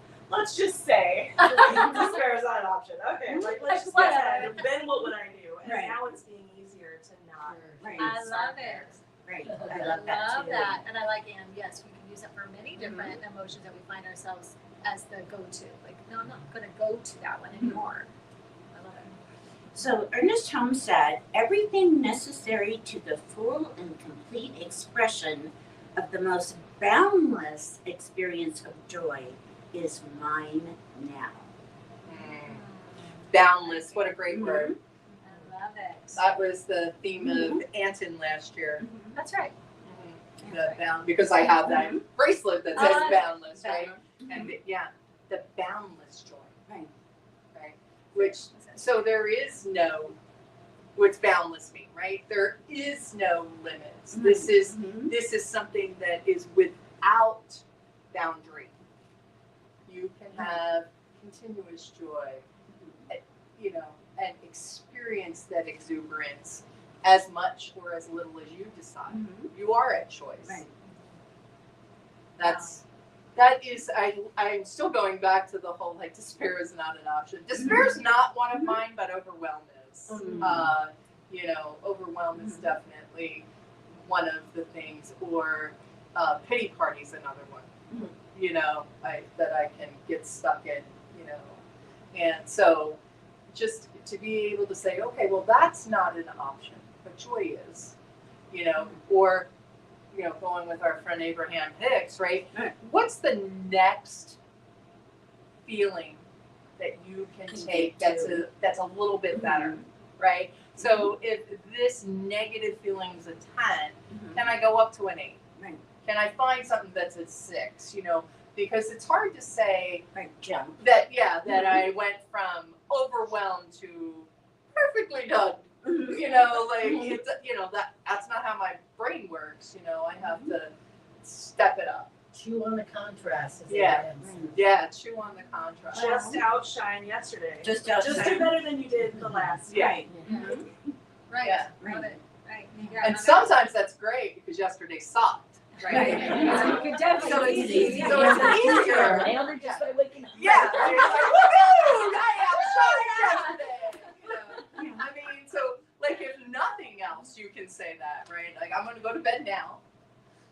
[SPEAKER 8] say despair is not an option. Okay, like let's just get ahead. And then what would I do? And
[SPEAKER 7] Right.
[SPEAKER 8] now it's being easier to not.
[SPEAKER 7] Right.
[SPEAKER 6] I
[SPEAKER 8] start
[SPEAKER 6] love
[SPEAKER 8] there.
[SPEAKER 6] it.
[SPEAKER 7] Right. I love that too.
[SPEAKER 6] that. And I like, and yes, we can use that for many different emotions that we find ourselves as the go-to. Like, no, I'm not going to go to that one anymore. I love it.
[SPEAKER 7] So Ernest Holmes said, everything necessary to the full and complete expression of the most boundless experience of joy is mine now.
[SPEAKER 3] Boundless. What a great word.
[SPEAKER 6] I love it.
[SPEAKER 3] That was the theme of Anton last year.
[SPEAKER 6] That's right.
[SPEAKER 3] The bound, because I have that bracelet that says
[SPEAKER 6] Oh,
[SPEAKER 3] boundless, right? And the boundless joy.
[SPEAKER 7] Right.
[SPEAKER 3] Right. Which, so there is no, what's boundless mean, right? There is no limits. This is something that is without boundary. You can have continuous joy, you know, and experience that exuberance as much or as little as you decide. You are at choice.
[SPEAKER 7] Right.
[SPEAKER 3] That is, I'm still going back to the whole, like, despair is not an option. Despair is not one of mine, but overwhelm is. You know, overwhelm is definitely one of the things, or pity party is another one, you know, that I can get stuck in, you know. And so just to be able to say, okay, well, that's not an option, but joy is, you know, or, you know, going with our friend Abraham Hicks, right? What's the next feeling that you can take that's a little bit better, right? So if this negative feeling is a 10, can I go up to an 8?
[SPEAKER 7] Right.
[SPEAKER 3] Can I find something that's a 6? You know, because it's hard to say
[SPEAKER 7] Jump.
[SPEAKER 3] that I went from overwhelmed to perfectly done. You know, like it's, you know, that's not how my brain works. You know, I have to step it up.
[SPEAKER 5] Chew on the contrast. As
[SPEAKER 3] Yeah.
[SPEAKER 5] it ends.
[SPEAKER 3] Yeah, chew on the contrast.
[SPEAKER 8] Just outshine yesterday.
[SPEAKER 7] Just
[SPEAKER 8] Just do
[SPEAKER 7] outside.
[SPEAKER 8] better than you did the last.
[SPEAKER 3] Yeah.
[SPEAKER 7] Right.
[SPEAKER 6] Right.
[SPEAKER 3] Yeah.
[SPEAKER 6] Love it. Right. Yeah,
[SPEAKER 3] And sometimes that's great because yesterday sucked, right?
[SPEAKER 6] You could definitely
[SPEAKER 3] So it's
[SPEAKER 6] see.
[SPEAKER 3] easy. So it's easier.
[SPEAKER 5] Nailed it just by waking up.
[SPEAKER 3] Yeah, right? It's like, woohoo! I am yesterday. You know? I mean, so like if nothing else, you can say that, right? Like I'm gonna go to bed now,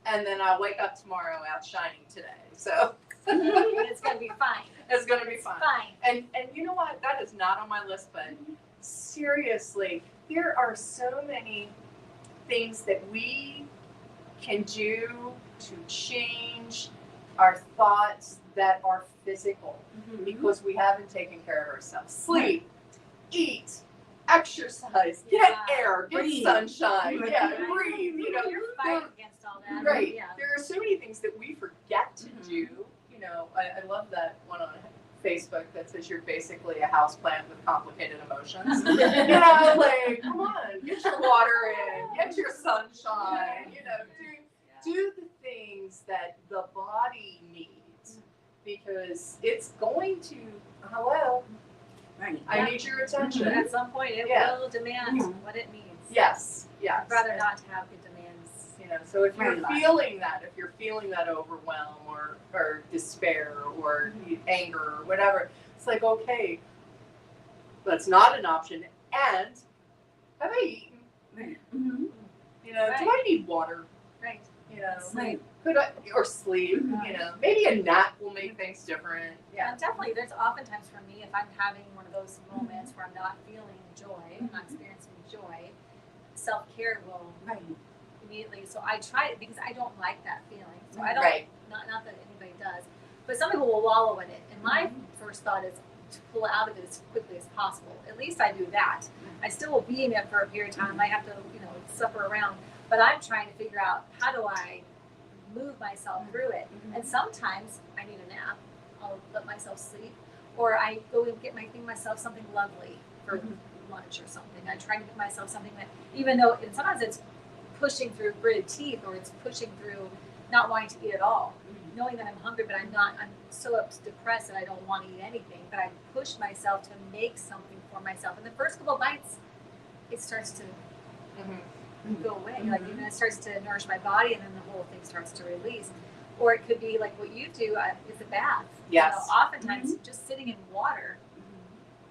[SPEAKER 3] and then I'll wake up tomorrow out shining today. So
[SPEAKER 6] It's gonna be fine.
[SPEAKER 3] it's gonna be fun.
[SPEAKER 6] Fine.
[SPEAKER 3] And you know what? That is not on my list, but seriously, there are so many things that we can do to change our thoughts that are physical because we haven't taken care of ourselves. Sleep, eat, exercise, get air, get
[SPEAKER 7] Breathe.
[SPEAKER 3] sunshine, breathe. You know,
[SPEAKER 6] You're fighting against all that.
[SPEAKER 3] right.
[SPEAKER 6] Yeah.
[SPEAKER 3] There are so many things that we forget to do. You know, I love that one on Facebook that says you're basically a houseplant with complicated emotions. You know, like, come on, get your water in, get your sunshine, you know, do the things that the body needs because it's going to, hello,
[SPEAKER 7] Right.
[SPEAKER 3] I need your attention.
[SPEAKER 6] At some point, it
[SPEAKER 3] Yeah.
[SPEAKER 6] will demand what it needs.
[SPEAKER 3] Yes, yes.
[SPEAKER 6] I'd rather not have the demands.
[SPEAKER 3] You know, so if you're
[SPEAKER 7] Right.
[SPEAKER 3] feeling that, if you're feeling that overwhelm or despair or anger or whatever, it's like, okay, that's not an option. And have I eaten?
[SPEAKER 7] Right.
[SPEAKER 3] You know, do
[SPEAKER 6] Right.
[SPEAKER 3] I need water?
[SPEAKER 6] Right.
[SPEAKER 3] You know,
[SPEAKER 7] Right.
[SPEAKER 3] could I, or sleep, you know, maybe a nap will make things different.
[SPEAKER 6] Yeah, definitely. There's oftentimes for me, if I'm having one of those moments where I'm not feeling joy, I'm not experiencing joy, self-care will
[SPEAKER 7] Right.
[SPEAKER 6] immediately. So I try it because I don't like that feeling. So I don't,
[SPEAKER 3] Right.
[SPEAKER 6] not that anybody does, but some people will wallow in it. And my first thought is to pull out of it as quickly as possible. At least I do that. I still will be in it for a period of time. I have to, suffer around. But I'm trying to figure out how do I move myself through it. And sometimes I need a nap. I'll let myself sleep, or I go and get myself something lovely for lunch or something. I try to get myself something that, even though and sometimes it's pushing through gritted teeth, or it's pushing through not wanting to eat at all, knowing that I'm hungry, but I'm so depressed that I don't want to eat anything. But I push myself to make something for myself. And the first couple of bites, it starts to go away. Like even it starts to nourish my body, and then the whole thing starts to release. Or it could be like what you do is a bath.
[SPEAKER 3] Yes.
[SPEAKER 6] Oftentimes, just sitting in water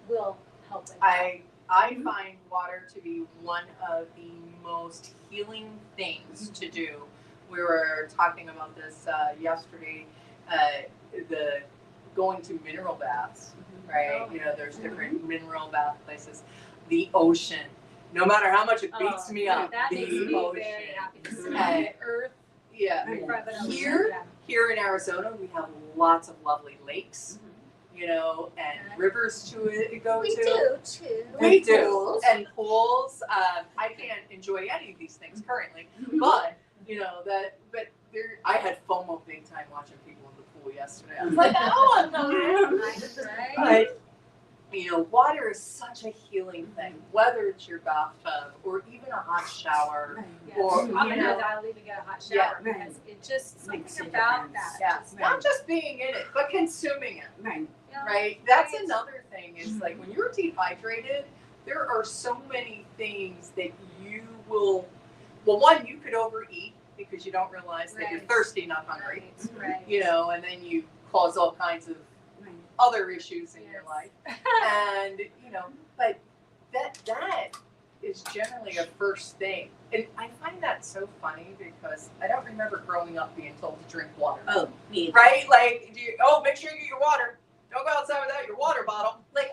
[SPEAKER 6] will help with that.
[SPEAKER 3] I find water to be one of the most healing things to do. We were talking about this yesterday, the going to mineral baths, right?
[SPEAKER 6] Oh.
[SPEAKER 3] You know, there's different mineral bath places. The ocean, no matter how much it beats me up,
[SPEAKER 6] That
[SPEAKER 3] the
[SPEAKER 6] makes me
[SPEAKER 3] ocean.
[SPEAKER 6] very happy to see
[SPEAKER 3] Okay.
[SPEAKER 6] the earth
[SPEAKER 3] Yeah.
[SPEAKER 6] in front of an ocean.
[SPEAKER 3] Here,
[SPEAKER 6] Yeah.
[SPEAKER 3] here in Arizona, we have lots of lovely lakes, you know, and rivers to go
[SPEAKER 6] We
[SPEAKER 3] to.
[SPEAKER 6] do too.
[SPEAKER 3] We
[SPEAKER 7] And
[SPEAKER 3] do,
[SPEAKER 7] pools.
[SPEAKER 3] and pools. I can't enjoy any of these things currently, but but there, I had FOMO big time watching people in the pool yesterday. I was like, oh, I'm going.
[SPEAKER 6] Right?
[SPEAKER 3] But water is such a healing thing. Whether it's your bathtub or even a hot shower,
[SPEAKER 6] Yeah.
[SPEAKER 3] or
[SPEAKER 6] Oftentimes I'll even get a hot shower
[SPEAKER 7] Yeah.
[SPEAKER 6] because it just
[SPEAKER 7] Makes
[SPEAKER 6] something
[SPEAKER 7] a
[SPEAKER 6] about
[SPEAKER 7] difference.
[SPEAKER 6] that.
[SPEAKER 3] yeah,
[SPEAKER 6] Just,
[SPEAKER 3] not just being in it, but consuming it.
[SPEAKER 7] Right.
[SPEAKER 3] Right? That's
[SPEAKER 6] Right.
[SPEAKER 3] another thing is like when you're dehydrated, there are so many things that you will, well, one, you could overeat because you don't realize that you're
[SPEAKER 6] Right.
[SPEAKER 3] thirsty, not hungry,
[SPEAKER 6] Right.
[SPEAKER 3] you know, and then you cause all kinds of
[SPEAKER 7] Right.
[SPEAKER 3] other issues in your
[SPEAKER 6] Yes.
[SPEAKER 3] life. And, but that is generally a first thing. And I find that so funny because I don't remember growing up being told to drink water.
[SPEAKER 7] Oh, me.
[SPEAKER 3] Right? Like, make sure you get your water. Don't go outside without your water bottle. Like,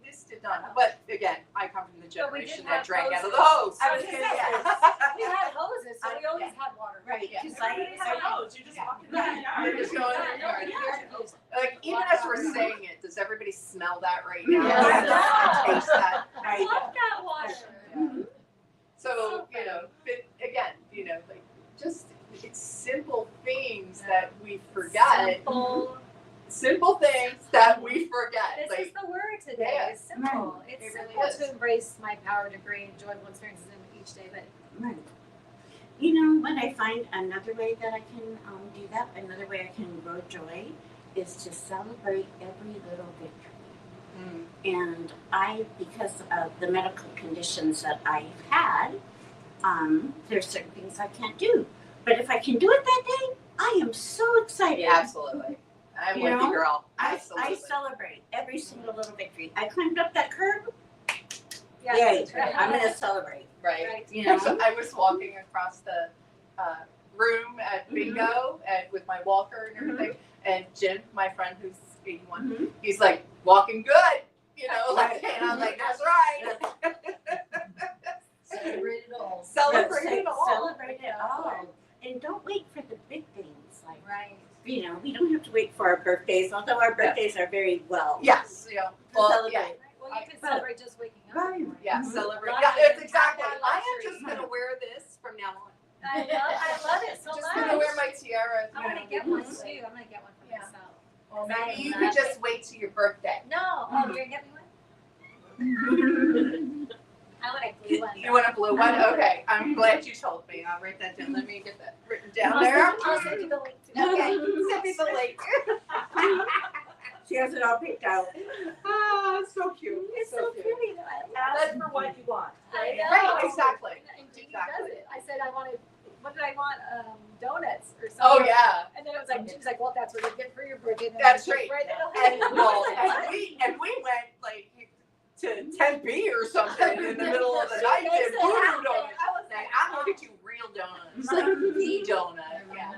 [SPEAKER 3] this did not. But again, I come from the
[SPEAKER 6] But we did
[SPEAKER 3] generation
[SPEAKER 6] have
[SPEAKER 3] that drank out of the
[SPEAKER 6] hoses.
[SPEAKER 3] hose.
[SPEAKER 7] I was gonna say,
[SPEAKER 6] We had hoses, so we always
[SPEAKER 3] Yeah.
[SPEAKER 6] had water.
[SPEAKER 7] Right.
[SPEAKER 3] Yeah.
[SPEAKER 7] Because
[SPEAKER 8] Everybody had hose. You just walk in the yard.
[SPEAKER 3] They just go in
[SPEAKER 6] Yeah,
[SPEAKER 3] the
[SPEAKER 6] no,
[SPEAKER 3] yard.
[SPEAKER 6] we had hoses.
[SPEAKER 3] Like, even as we're saying it, does everybody smell that right now?
[SPEAKER 7] Yes.
[SPEAKER 3] Does taste that?
[SPEAKER 6] I love that water.
[SPEAKER 3] So, but again, like, just, it's simple things that we forget. Simple things that we forget.
[SPEAKER 6] This
[SPEAKER 3] Like,
[SPEAKER 6] is the word today.
[SPEAKER 3] Yeah.
[SPEAKER 6] It's simple.
[SPEAKER 3] It
[SPEAKER 6] It's
[SPEAKER 3] really
[SPEAKER 6] simple
[SPEAKER 3] is.
[SPEAKER 6] to embrace my power to create enjoyable experiences in each day. But
[SPEAKER 7] Right. You know what I find another way that I can do that, another way I can grow joy, is to celebrate every little victory. And because of the medical conditions that I've had, there's certain things I can't do. But if I can do it that day, I am so excited.
[SPEAKER 3] Yeah, absolutely. I'm
[SPEAKER 7] You
[SPEAKER 3] with
[SPEAKER 7] know,
[SPEAKER 3] you, girl.
[SPEAKER 7] I
[SPEAKER 3] Absolutely.
[SPEAKER 7] celebrate every single little victory. I climbed up that curb.
[SPEAKER 6] Yeah,
[SPEAKER 7] Yay!
[SPEAKER 6] right.
[SPEAKER 7] I'm gonna celebrate.
[SPEAKER 3] Right.
[SPEAKER 6] Right.
[SPEAKER 7] You know.
[SPEAKER 3] So I was walking across the room at bingo and with my walker and everything, and Jim, my friend who's 81, he's like walking good, you know, like, and I'm like, that's right.
[SPEAKER 5] Celebrate it all.
[SPEAKER 3] Celebrate it all.
[SPEAKER 7] Celebrate it all. And don't wait for the big things. Like,
[SPEAKER 6] Right.
[SPEAKER 7] you know, we don't have to wait for our birthdays, although our birthdays are very well.
[SPEAKER 3] Yes, yeah. Well,
[SPEAKER 7] Celebrate.
[SPEAKER 3] yeah.
[SPEAKER 6] Right. Well, you can celebrate just waking up.
[SPEAKER 7] Right.
[SPEAKER 3] Yeah,
[SPEAKER 7] Mhm.
[SPEAKER 3] celebrate.
[SPEAKER 6] Love
[SPEAKER 3] Yeah,
[SPEAKER 6] it.
[SPEAKER 3] it's exactly.
[SPEAKER 6] Have that
[SPEAKER 3] I am
[SPEAKER 6] luxury.
[SPEAKER 3] just gonna wear this from now on.
[SPEAKER 6] I love it so
[SPEAKER 3] Just
[SPEAKER 6] much.
[SPEAKER 3] gonna wear my tiara.
[SPEAKER 6] I want to get one too. I'm gonna get one for
[SPEAKER 3] Yeah.
[SPEAKER 6] myself.
[SPEAKER 3] Well, maybe you could just wait till your birthday.
[SPEAKER 6] No. Oh, you're gonna get me one? I want a blue one.
[SPEAKER 3] You want a blue one? Okay, I'm glad you told me. I'll write that down. Let me get that written down
[SPEAKER 6] I'll
[SPEAKER 3] there.
[SPEAKER 6] send you the link to it.
[SPEAKER 3] Okay, send me the link.
[SPEAKER 7] She has it all picked out.
[SPEAKER 3] Ah, so cute.
[SPEAKER 6] It's so
[SPEAKER 3] cute.
[SPEAKER 6] pretty though. I love
[SPEAKER 8] Ask for what you want.
[SPEAKER 6] I know.
[SPEAKER 3] Right, exactly.
[SPEAKER 6] And Jeannie
[SPEAKER 3] Exactly.
[SPEAKER 6] does it. I said I wanted, what did I want? Donuts or something.
[SPEAKER 3] Oh yeah,
[SPEAKER 6] And then it was like, she was like, well, that's what you get for your birthday. And then
[SPEAKER 3] That's
[SPEAKER 6] I was
[SPEAKER 3] right.
[SPEAKER 6] Right.
[SPEAKER 3] and well, and we went like to Tempe or something in the middle of the night
[SPEAKER 6] Makes
[SPEAKER 3] and
[SPEAKER 6] it
[SPEAKER 3] voodoo
[SPEAKER 6] happen.
[SPEAKER 3] donuts.
[SPEAKER 6] I was
[SPEAKER 3] Like,
[SPEAKER 6] like,
[SPEAKER 3] I'm gonna get you real donuts, like the donut. Yeah.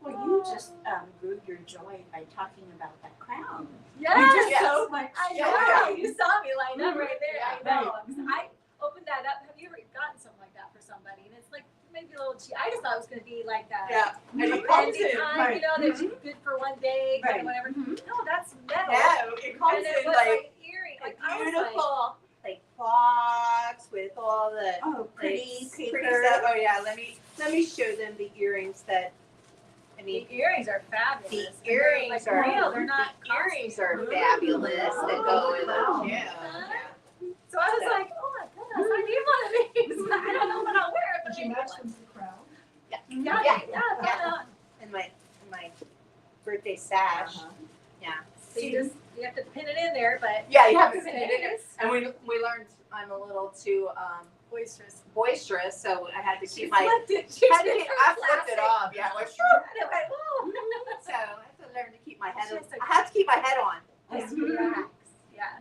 [SPEAKER 7] Well, you just grew your joy by talking about that crown.
[SPEAKER 6] yes.
[SPEAKER 7] You just
[SPEAKER 3] Yes.
[SPEAKER 7] so much
[SPEAKER 6] I
[SPEAKER 3] Yeah,
[SPEAKER 6] know.
[SPEAKER 3] yeah.
[SPEAKER 6] You saw me line up right there.
[SPEAKER 3] Yeah.
[SPEAKER 6] I know. I opened that up. Have you ever gotten something like that for somebody? And it's like maybe a little cheap. I just thought it was going to be like that.
[SPEAKER 3] Yeah, and it comes
[SPEAKER 6] Ending
[SPEAKER 3] in.
[SPEAKER 6] time,
[SPEAKER 7] right.
[SPEAKER 6] you know, that's good for one day,
[SPEAKER 7] Right.
[SPEAKER 6] and whatever. No, that's metal.
[SPEAKER 3] Yeah, it comes
[SPEAKER 6] And it
[SPEAKER 3] in
[SPEAKER 6] was
[SPEAKER 3] like
[SPEAKER 6] earring.
[SPEAKER 3] a
[SPEAKER 6] Like, I was like,
[SPEAKER 3] beautiful like box with all the
[SPEAKER 7] Oh, pretty
[SPEAKER 3] pretty
[SPEAKER 7] paper.
[SPEAKER 3] stuff. Oh yeah, let me show them the earrings that. I
[SPEAKER 6] the
[SPEAKER 3] mean,
[SPEAKER 6] earrings are fabulous.
[SPEAKER 3] the
[SPEAKER 6] And they're,
[SPEAKER 3] earrings
[SPEAKER 6] like,
[SPEAKER 3] are
[SPEAKER 6] real. They're not.
[SPEAKER 3] the earrings are fabulous that go with them. Yeah.
[SPEAKER 6] So I was like, oh my goodness, I need one of these. I don't know what I'll wear, but
[SPEAKER 8] Did you match them to the crown?
[SPEAKER 6] Yeah.
[SPEAKER 3] And my birthday sash.
[SPEAKER 7] Uh-huh.
[SPEAKER 3] Yeah.
[SPEAKER 6] So you have to pin it in there, but
[SPEAKER 3] Yeah, you have to
[SPEAKER 6] pin
[SPEAKER 3] pin it in. And we learned I'm a little too boisterous, so I had to
[SPEAKER 6] she
[SPEAKER 3] keep my
[SPEAKER 6] flipped it. She
[SPEAKER 3] I
[SPEAKER 6] did her
[SPEAKER 3] flipped it
[SPEAKER 6] classic.
[SPEAKER 3] off. Yeah, I went
[SPEAKER 6] And it went, whoa.
[SPEAKER 3] so I have to learn to keep my head.
[SPEAKER 6] She has to-
[SPEAKER 3] I have to keep my head on.
[SPEAKER 6] Just relax. Yeah.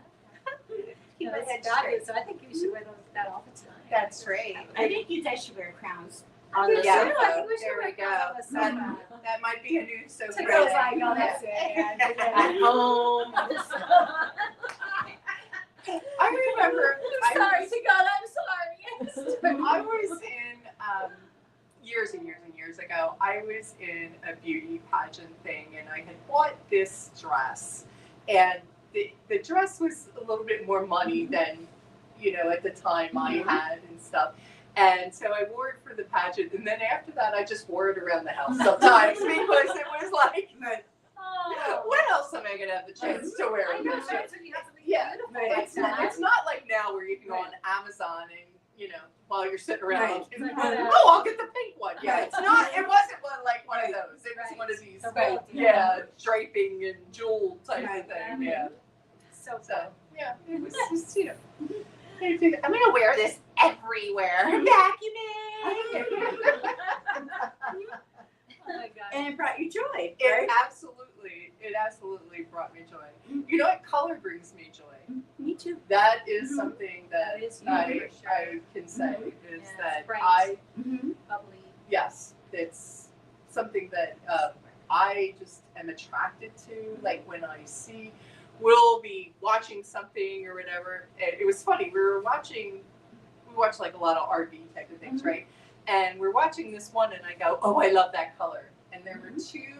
[SPEAKER 3] Keep my
[SPEAKER 6] That's
[SPEAKER 3] head
[SPEAKER 6] fabulous.
[SPEAKER 3] straight.
[SPEAKER 6] So I think you should wear that all the time.
[SPEAKER 3] That's right.
[SPEAKER 7] I think you guys should wear crowns
[SPEAKER 6] I
[SPEAKER 7] on
[SPEAKER 6] think
[SPEAKER 7] the
[SPEAKER 6] so.
[SPEAKER 3] Yeah.
[SPEAKER 7] sofa.
[SPEAKER 6] I think we should
[SPEAKER 3] There
[SPEAKER 6] wear
[SPEAKER 3] we go.
[SPEAKER 6] crowns on the sofa.
[SPEAKER 3] That might be a new Sophie.
[SPEAKER 6] So girls
[SPEAKER 3] thing.
[SPEAKER 6] like, oh, that's it. Yeah, I did
[SPEAKER 3] At
[SPEAKER 6] that.
[SPEAKER 3] home. I remember.
[SPEAKER 6] Sorry to God, I'm sorry.
[SPEAKER 3] I was in years and years and years ago. I was in a beauty pageant thing, and I had bought this dress, and the dress was a little bit more money than at the time I had and stuff. And so I wore it for the pageant, and then after that, I just wore it around the house sometimes because it was like,
[SPEAKER 6] Oh.
[SPEAKER 3] when else am I gonna have the chance to wear
[SPEAKER 6] I
[SPEAKER 3] it?
[SPEAKER 6] know, sometimes when you have something
[SPEAKER 3] Yeah,
[SPEAKER 6] beautiful like that.
[SPEAKER 3] it's not like now where you can go on Amazon and while you're sitting around,
[SPEAKER 7] Right.
[SPEAKER 3] and,
[SPEAKER 6] It's like,
[SPEAKER 3] oh, I'll get the pink one. Yeah, it's not. It wasn't like one of those. It was
[SPEAKER 6] Right.
[SPEAKER 3] one of these,
[SPEAKER 6] Right.
[SPEAKER 3] draping and jewel type
[SPEAKER 7] Right.
[SPEAKER 3] of thing. Yeah.
[SPEAKER 6] So
[SPEAKER 3] So yeah, it was just I'm gonna wear this everywhere. Vacuuming.
[SPEAKER 6] Oh my God.
[SPEAKER 7] And it brought you joy,
[SPEAKER 3] It
[SPEAKER 7] right?
[SPEAKER 3] absolutely brought me joy. You know what? Color brings me joy.
[SPEAKER 7] Me too.
[SPEAKER 3] That is something that
[SPEAKER 6] That is
[SPEAKER 3] I
[SPEAKER 6] huge, for sure.
[SPEAKER 3] I can say is
[SPEAKER 6] Yeah,
[SPEAKER 3] that
[SPEAKER 6] it's bright.
[SPEAKER 7] Mm-hmm.
[SPEAKER 6] Bubbly.
[SPEAKER 3] yes, it's something that I just am attracted to. Like when I see, we'll be watching something or whatever. It was funny. We watch like a lot of RV type of things, right? And we're watching this one, and I go, "Oh, I love that color." And there were two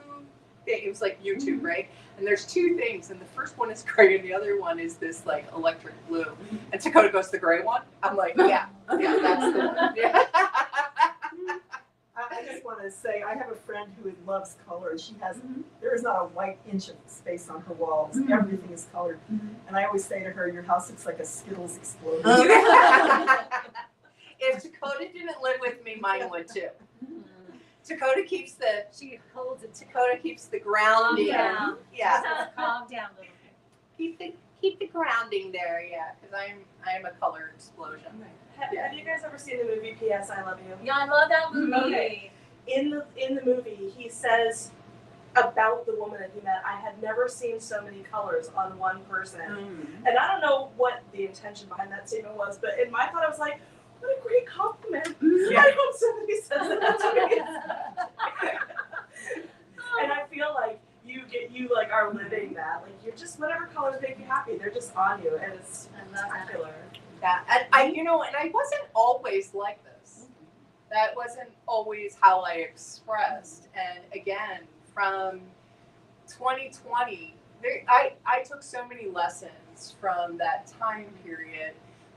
[SPEAKER 3] things. It was like YouTube, right? And there's two things, and the first one is gray, and the other one is this like electric blue. And Dakota goes, "The gray one." I'm like, "Yeah, that's the one." Yeah.
[SPEAKER 9] I just want to say, I have a friend who loves color, and she has, there is not a white inch of space on her walls. Everything is colored. And I always say to her, your house looks like a Skittles explosion.
[SPEAKER 3] If Dakota didn't live with me, mine would too. Dakota keeps the
[SPEAKER 6] She holds it to
[SPEAKER 3] grounding.
[SPEAKER 6] Calm down.
[SPEAKER 3] Yeah.
[SPEAKER 6] Calm down a little bit.
[SPEAKER 3] Keep keep the grounding there, yeah, because I am a color explosion.
[SPEAKER 8] Have you guys ever seen the movie P.S. I Love You?
[SPEAKER 6] Yeah, I love that movie.
[SPEAKER 8] Okay. In the movie, he says about the woman that he met, I had never seen so many colors on one person. And I don't know what the intention behind that statement was, but in my thought, I was like, what a great compliment. I hope somebody says that to me. And I feel like you like are living that. Like you're just whatever colors make you happy, they're just on you, and it's spectacular.
[SPEAKER 3] Yeah, and I wasn't always like this. That wasn't always how I expressed. And again, from 2020, I took so many lessons from that time period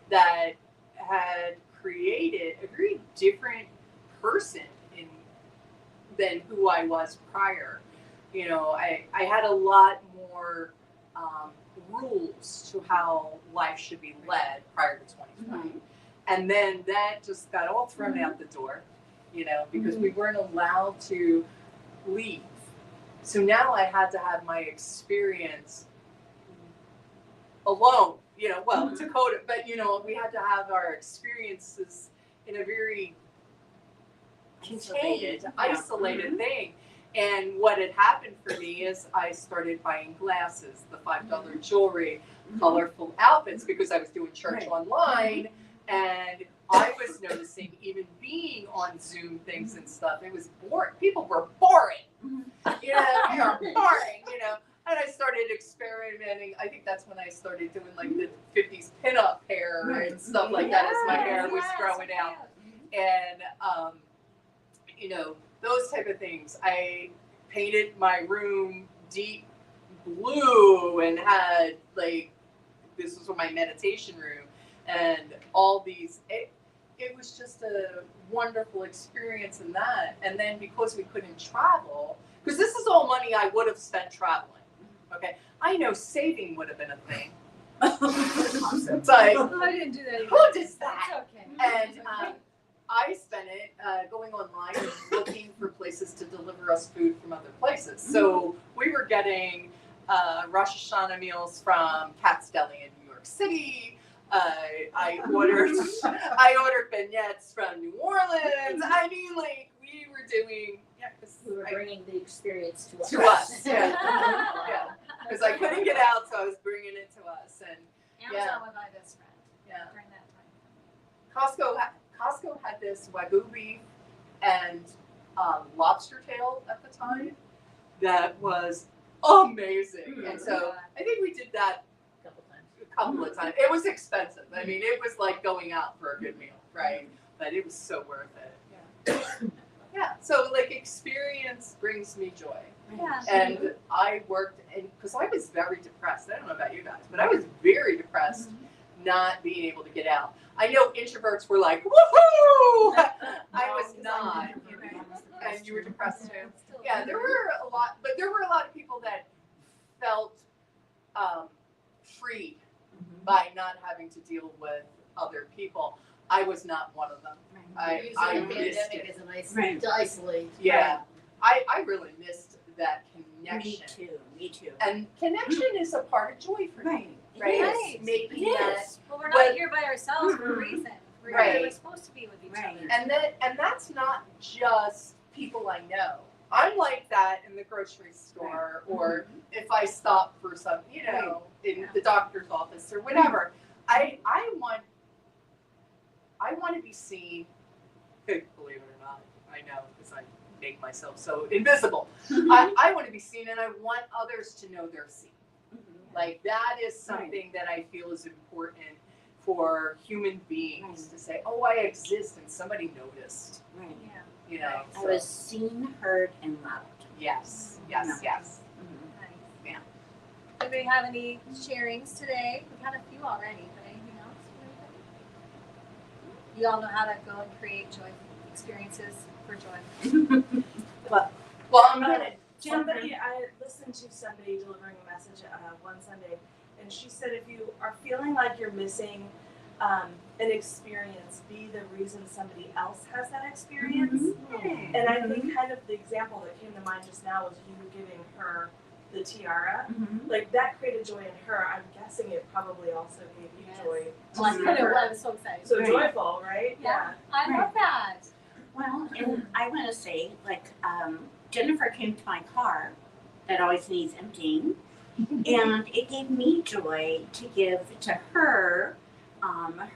[SPEAKER 3] that had created a very different person than who I was prior. You know, I had a lot more rules to how life should be led prior to 2020. And then that just got all thrown out the door, you know, because we weren't allowed to leave. So now I had to have my experience alone, you know, well, Dakota, but, you know, we had to have our experiences in a very contained, isolated thing. And what had happened for me is I started buying glasses, the $5 jewelry, colorful outfits, because I was doing church online. And I was noticing, even being on Zoom things and stuff, it was boring. People were boring. You know, they are boring, you know. And I started experimenting. I think that's when I started doing like the 50s pinup hair and stuff like that as my hair was growing out. And, you know, those type of things. I painted my room deep blue and had like, this was my meditation room and all these, it was just a wonderful experience in that. And then because we couldn't travel, because this is all money I would have spent traveling. Okay. I know saving would have been a thing. But
[SPEAKER 6] I didn't do that.
[SPEAKER 3] Who does that?
[SPEAKER 6] It's okay.
[SPEAKER 3] And I spent it going online and looking for places to deliver us food from other places. So we were getting Rosh Hashanah meals from Cat's Deli in New York City. I ordered beignets from New Orleans. I mean, like we were doing. Yeah,
[SPEAKER 5] we were bringing the experience to us.
[SPEAKER 3] To us, yeah, yeah. Because I couldn't get out, so I was bringing it to us. And
[SPEAKER 6] Amazon was my best friend.
[SPEAKER 3] Yeah.
[SPEAKER 6] During that time.
[SPEAKER 3] Costco had this Wagyu beef and lobster tail at the time that was amazing. And so I think we did that a couple of times. It was expensive. I mean, it was like going out for a good meal, right? But it was so worth it. Yeah. Yeah. So like experience brings me joy.
[SPEAKER 6] Yeah.
[SPEAKER 3] And I worked, and because I was very depressed. I don't know about you guys, but I was very depressed not being able to get out. I know introverts were like, woohoo! I was not. And you were depressed too. Yeah, there were a lot, but there were a lot of people that felt freed by not having to deal with other people. I was not one of them. I missed it.
[SPEAKER 5] Is a nice to isolate.
[SPEAKER 3] Yeah, I really missed that connection.
[SPEAKER 7] Me too.
[SPEAKER 3] And connection is a part of joy for me. Right.
[SPEAKER 6] Right.
[SPEAKER 3] Making
[SPEAKER 7] It
[SPEAKER 3] that.
[SPEAKER 7] is.
[SPEAKER 6] Well, we're not here by ourselves for a reason. We're supposed to be with each other.
[SPEAKER 3] And that's not just people I know. I'm like that in the grocery store, or if I stop for some, you know, in the doctor's office or whatever. I want to be seen. Believe it or not, I know because I make myself so invisible. I want to be seen, and I want others to know they're seen. Like that is something that I feel is important for human beings to say, "Oh, I exist," and somebody noticed.
[SPEAKER 7] Right.
[SPEAKER 6] Yeah.
[SPEAKER 3] You know,
[SPEAKER 7] I was seen, heard, and loved.
[SPEAKER 3] Yes.
[SPEAKER 6] Nice.
[SPEAKER 3] Yeah.
[SPEAKER 6] Do we have any sharings today? We've had a few already, but anything else? You all know how to go and create joy experiences for joy.
[SPEAKER 3] Well, I'm gonna.
[SPEAKER 8] I listened to somebody delivering a message one Sunday, and she said if you are feeling like you're missing an experience, be the reason somebody else has that experience. And I think kind of the example that came to mind just now was you giving her the tiara,
[SPEAKER 7] Mhm.
[SPEAKER 8] like that created joy in her. I'm guessing it probably also gave you
[SPEAKER 6] Yes.
[SPEAKER 8] joy.
[SPEAKER 6] Well, I
[SPEAKER 8] to see
[SPEAKER 6] kind of
[SPEAKER 8] her.
[SPEAKER 6] was so excited.
[SPEAKER 8] So
[SPEAKER 7] Right.
[SPEAKER 8] joyful, right?
[SPEAKER 6] Yeah, I love that.
[SPEAKER 7] Well, and I want to say, like, Jennifer came to my car that always needs emptying, and it gave me joy to give to her.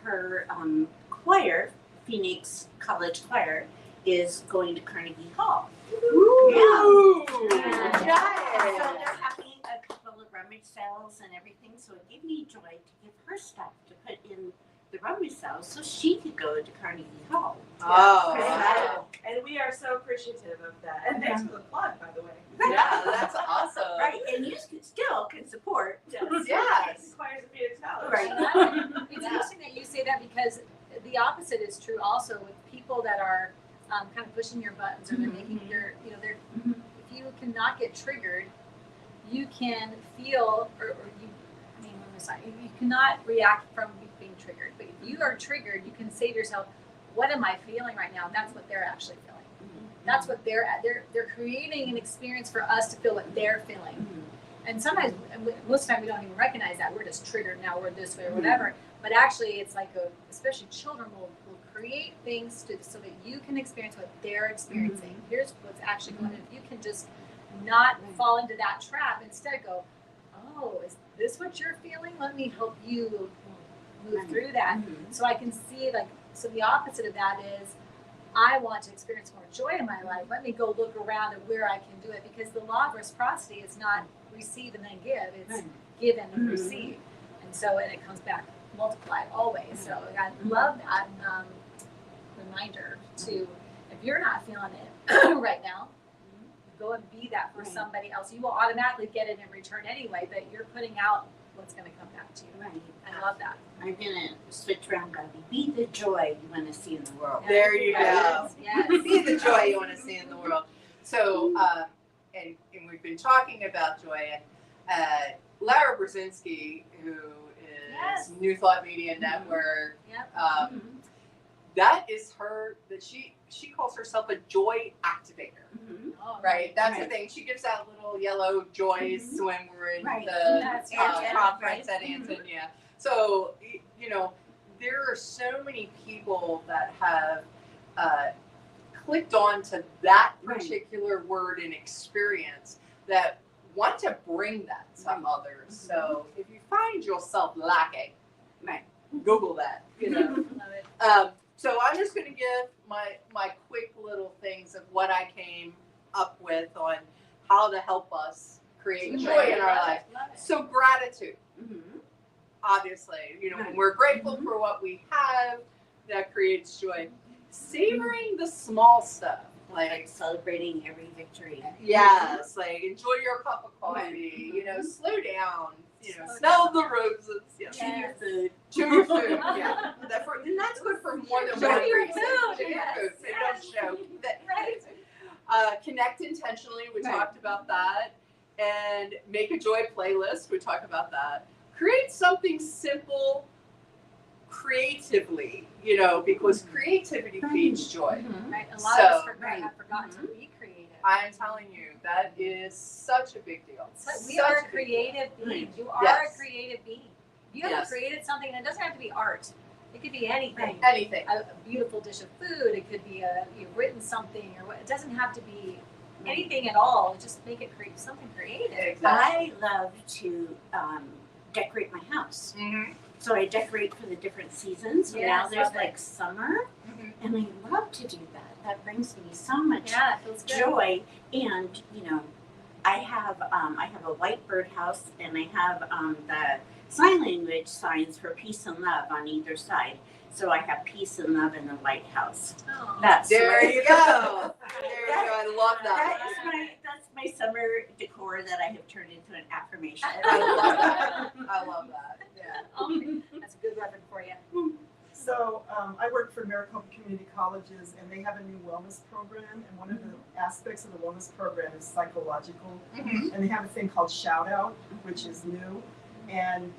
[SPEAKER 7] Her choir, Phoenix College Choir, is going to Carnegie Hall.
[SPEAKER 3] Ooh.
[SPEAKER 7] Yeah. So
[SPEAKER 3] Yes.
[SPEAKER 7] they're having a couple of rummage sales and everything, so it gave me joy to give her stuff to put in the rummage sales so she could go to Carnegie Hall.
[SPEAKER 3] Oh,
[SPEAKER 7] Yeah.
[SPEAKER 3] wow.
[SPEAKER 8] And we are so appreciative of that. And thanks for the plug, by the way.
[SPEAKER 3] Yeah, that's awesome.
[SPEAKER 7] Right, and you still can support.
[SPEAKER 8] Yes.
[SPEAKER 3] Yes.
[SPEAKER 8] Choirs of Phoenix College.
[SPEAKER 7] Right.
[SPEAKER 6] It's interesting that you say that because the opposite is true also with people that are kind of pushing your buttons or they're making their, they're, if you cannot get triggered, you can feel, or you, I mean, when sorry, you cannot react from being triggered. But if you are triggered, you can say to yourself, what am I feeling right now? And that's what they're actually feeling. That's what they're at. They're creating an experience for us to feel what they're feeling. And sometimes, most of the time, we don't even recognize that. We're just triggered now, we're this way or whatever. But actually, it's like, especially children will create things so that you can experience what they're experiencing. Here's what's actually going on. If you can just not fall into that trap, instead go, oh, is this what you're feeling? Let me help you move through that. So I can see, so the opposite of that is, I want to experience more joy in my life. Let me go look around at where I can do it, because the law of reciprocity is not receive and then give, it's give and then receive. And so, and it comes back multiplied always. So I love that reminder to, if you're not feeling it right now, go and be that for somebody else. You will automatically get it in return anyway, but you're putting out what's going to come back to you.
[SPEAKER 7] Right.
[SPEAKER 6] I love that.
[SPEAKER 7] I'm gonna switch around, Gabby. Be the joy you want to see in the world.
[SPEAKER 3] There you go.
[SPEAKER 6] Yes.
[SPEAKER 3] Be the joy you want to see in the world. So, and we've been talking about joy, and Lara Brzezinski, who is New Thought Media Network, that is her, that she calls herself a joy activator.
[SPEAKER 6] Oh,
[SPEAKER 3] Right, that's the thing. She gives out little yellow joys when we're in the
[SPEAKER 6] That's
[SPEAKER 3] conference at Anton. Yeah. So there are so many people that have clicked on to that particular word and experience that want to bring that to others. So if you find yourself lacking, Google that.
[SPEAKER 6] Love it.
[SPEAKER 3] So I'm just going to give my quick little things of what I came up with on how to help us create joy in our life. So gratitude, obviously, when we're grateful for what we have, that creates joy. Savoring the small stuff, like
[SPEAKER 7] celebrating every victory.
[SPEAKER 3] Yes, like enjoy your cup of coffee. Slow down. Smell the roses. Yes.
[SPEAKER 7] Chew your food.
[SPEAKER 3] Chew your food. Yeah, and that's good for more than one
[SPEAKER 6] your
[SPEAKER 3] reason.
[SPEAKER 6] food,
[SPEAKER 3] Chew your
[SPEAKER 6] yes.
[SPEAKER 3] food. So you don't choke. Connect intentionally. We talked about that. And make a joy playlist. We talked about that. Create something simple creatively, because creativity feeds joy.
[SPEAKER 6] Right. A lot of us have forgotten to be creative.
[SPEAKER 3] I'm telling you, that is such a big deal.
[SPEAKER 6] We are a creative being. You are a creative being. You have created something, and it doesn't have to be art. It could be anything.
[SPEAKER 3] Anything.
[SPEAKER 6] A beautiful dish of food. It could be you've written something, or it doesn't have to be anything at all. Just make it something creative.
[SPEAKER 3] Exactly.
[SPEAKER 7] I love to decorate my house.
[SPEAKER 3] Mm-hmm.
[SPEAKER 7] So I decorate for the different seasons.
[SPEAKER 6] Yes,
[SPEAKER 7] Now there's
[SPEAKER 6] love it.
[SPEAKER 7] summer, and I love to do that. That brings me so much
[SPEAKER 6] It feels good.
[SPEAKER 7] joy. And I have a white birdhouse, and I have the sign language signs for peace and love on either side. So I have peace and love in the White House.
[SPEAKER 6] Oh.
[SPEAKER 3] There you go. I love that.
[SPEAKER 7] That's my summer decor that I have turned into an affirmation.
[SPEAKER 3] I love that. I love that. Yeah.
[SPEAKER 6] That's a good reference for you.
[SPEAKER 9] So I work for Maricopa Community Colleges, and they have a new wellness program, and one of the aspects of the wellness program is psychological, and they have a thing called Shout Out, which is new, and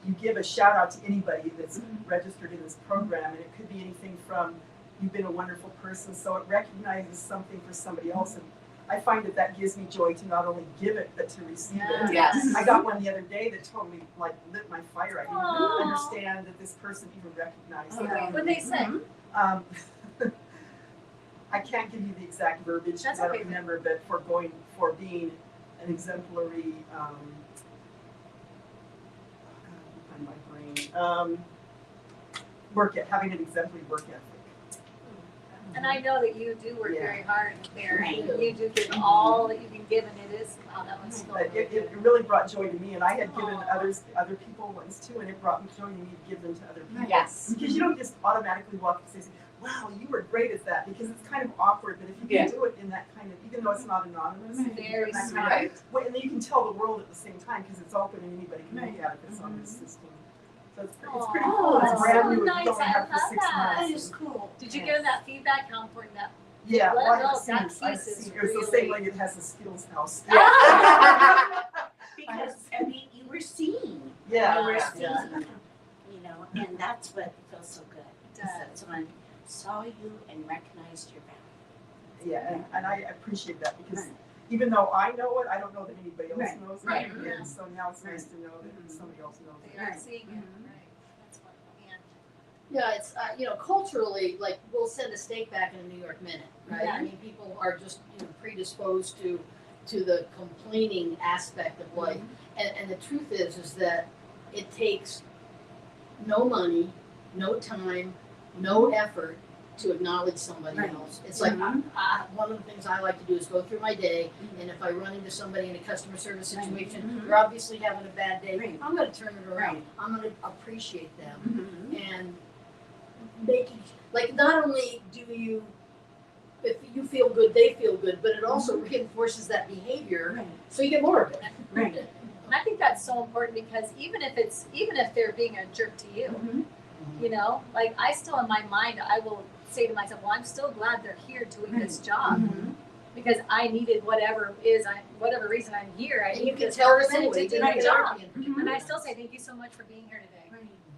[SPEAKER 9] you give a shout out to anybody that's registered in this program, and it could be anything from you've been a wonderful person, so it recognizes something for somebody else, and I find that gives me joy to not only give it, but to receive it.
[SPEAKER 3] Yes.
[SPEAKER 9] I got one the other day that totally like lit my fire. I didn't
[SPEAKER 6] Aw.
[SPEAKER 9] understand that this person even recognized
[SPEAKER 6] Okay,
[SPEAKER 9] it.
[SPEAKER 6] what they say?
[SPEAKER 9] Um, I can't give you the exact verbiage because
[SPEAKER 6] That's
[SPEAKER 9] I don't
[SPEAKER 6] okay.
[SPEAKER 9] remember, but for being an exemplary, my brain, having an exemplary work ethic.
[SPEAKER 6] And I know that you do work
[SPEAKER 9] Yeah.
[SPEAKER 6] very hard there.
[SPEAKER 5] Right.
[SPEAKER 6] You do give all that you can give, and it is, that was so
[SPEAKER 9] But
[SPEAKER 6] good.
[SPEAKER 9] it really brought joy to me, and I had given
[SPEAKER 6] Aw.
[SPEAKER 9] other people ones too, and it brought me joy to me to give them to other people.
[SPEAKER 3] Yes.
[SPEAKER 9] Because you don't just automatically walk and say, wow, you were great at that, because it's kind of awkward, but if you can
[SPEAKER 3] Yeah.
[SPEAKER 9] do it in that kind of, even though it's not anonymous, if you do it
[SPEAKER 6] Very
[SPEAKER 9] in that
[SPEAKER 6] smart.
[SPEAKER 9] kind of, well, and then you can tell the world at the same time, because it's open and anybody can look at it that's on this system. So it's pretty
[SPEAKER 6] Aw,
[SPEAKER 9] cool, it's
[SPEAKER 6] that's
[SPEAKER 9] brand
[SPEAKER 6] so
[SPEAKER 9] new,
[SPEAKER 6] nice.
[SPEAKER 9] it's only
[SPEAKER 6] I
[SPEAKER 9] had for
[SPEAKER 6] love
[SPEAKER 9] 6
[SPEAKER 6] that.
[SPEAKER 9] months.
[SPEAKER 5] That is cool.
[SPEAKER 6] Did you give them that feedback? How important that?
[SPEAKER 9] Yeah, well, I
[SPEAKER 6] Well,
[SPEAKER 9] haven't seen
[SPEAKER 6] that
[SPEAKER 9] it, I've
[SPEAKER 6] piece is
[SPEAKER 9] seen it, it's the
[SPEAKER 6] really-
[SPEAKER 9] same way it has a skills house.
[SPEAKER 7] Because, I mean, you were seen.
[SPEAKER 9] Yeah,
[SPEAKER 7] You were
[SPEAKER 9] yeah.
[SPEAKER 7] seen, you know, and that's what feels so good.
[SPEAKER 6] It
[SPEAKER 7] is that
[SPEAKER 6] does.
[SPEAKER 7] someone saw you and recognized your value.
[SPEAKER 9] Yeah, and I appreciate that, because even though I know it, I don't know that anybody else
[SPEAKER 5] Right.
[SPEAKER 9] knows it.
[SPEAKER 3] Right.
[SPEAKER 9] And so now it's nice to know that somebody else knows
[SPEAKER 6] They
[SPEAKER 9] it.
[SPEAKER 6] are
[SPEAKER 5] Right.
[SPEAKER 6] seeing it,
[SPEAKER 5] Mhm.
[SPEAKER 6] right? That's wonderful. And
[SPEAKER 5] Yeah, it's, culturally, like, we'll send a steak back in a New York minute, right?
[SPEAKER 6] Yeah.
[SPEAKER 5] I mean, people are just, predisposed to the complaining aspect of life. And the truth is that it takes no money, no time, no effort to acknowledge somebody
[SPEAKER 7] Right.
[SPEAKER 5] else. It's like, one of the things I like to do is go through my day, and if I run into somebody in a customer service situation, they're obviously having a bad day,
[SPEAKER 7] Right.
[SPEAKER 5] I'm gonna turn it around.
[SPEAKER 7] Right.
[SPEAKER 5] I'm gonna appreciate them.
[SPEAKER 7] Mm-hmm.
[SPEAKER 5] And making, like, not only do you, if you feel good, they feel good, but it also reinforces that behavior,
[SPEAKER 7] Right.
[SPEAKER 5] so you get more of it.
[SPEAKER 7] Right.
[SPEAKER 6] And I think that's so important, because even if they're being a jerk to you, like, I still, in my mind, I will say to myself, well, I'm still glad they're here doing this job, because I needed whatever reason I'm here. I
[SPEAKER 5] And you
[SPEAKER 6] need
[SPEAKER 5] can
[SPEAKER 6] this
[SPEAKER 5] tell them
[SPEAKER 6] person
[SPEAKER 5] anyway,
[SPEAKER 6] to do
[SPEAKER 5] they're
[SPEAKER 6] the
[SPEAKER 5] not
[SPEAKER 6] job.
[SPEAKER 5] being particular.
[SPEAKER 6] And I still say thank you so much for being here today.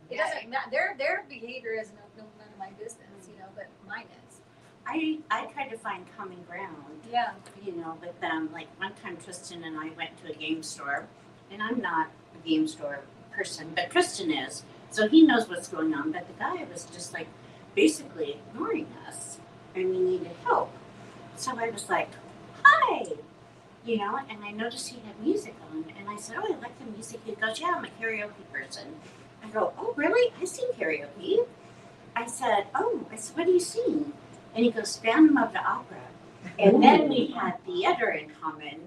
[SPEAKER 6] It
[SPEAKER 3] Yeah.
[SPEAKER 6] doesn't matter. Their behavior is none of my business, but mine is.
[SPEAKER 7] I try to find common ground,
[SPEAKER 6] Yeah.
[SPEAKER 7] with them. Like one time Tristan and I went to a game store, and I'm not a game store person, but Tristan is, so he knows what's going on. But the guy was just like basically ignoring us, and we needed help. So I was like, hi, and I noticed he had music on, and I said, oh, I like the music. He goes, yeah, I'm a karaoke person. I go, oh, really? I sing karaoke. I said, what do you sing? And he goes, Phantom of the Opera. And then we had theater in common,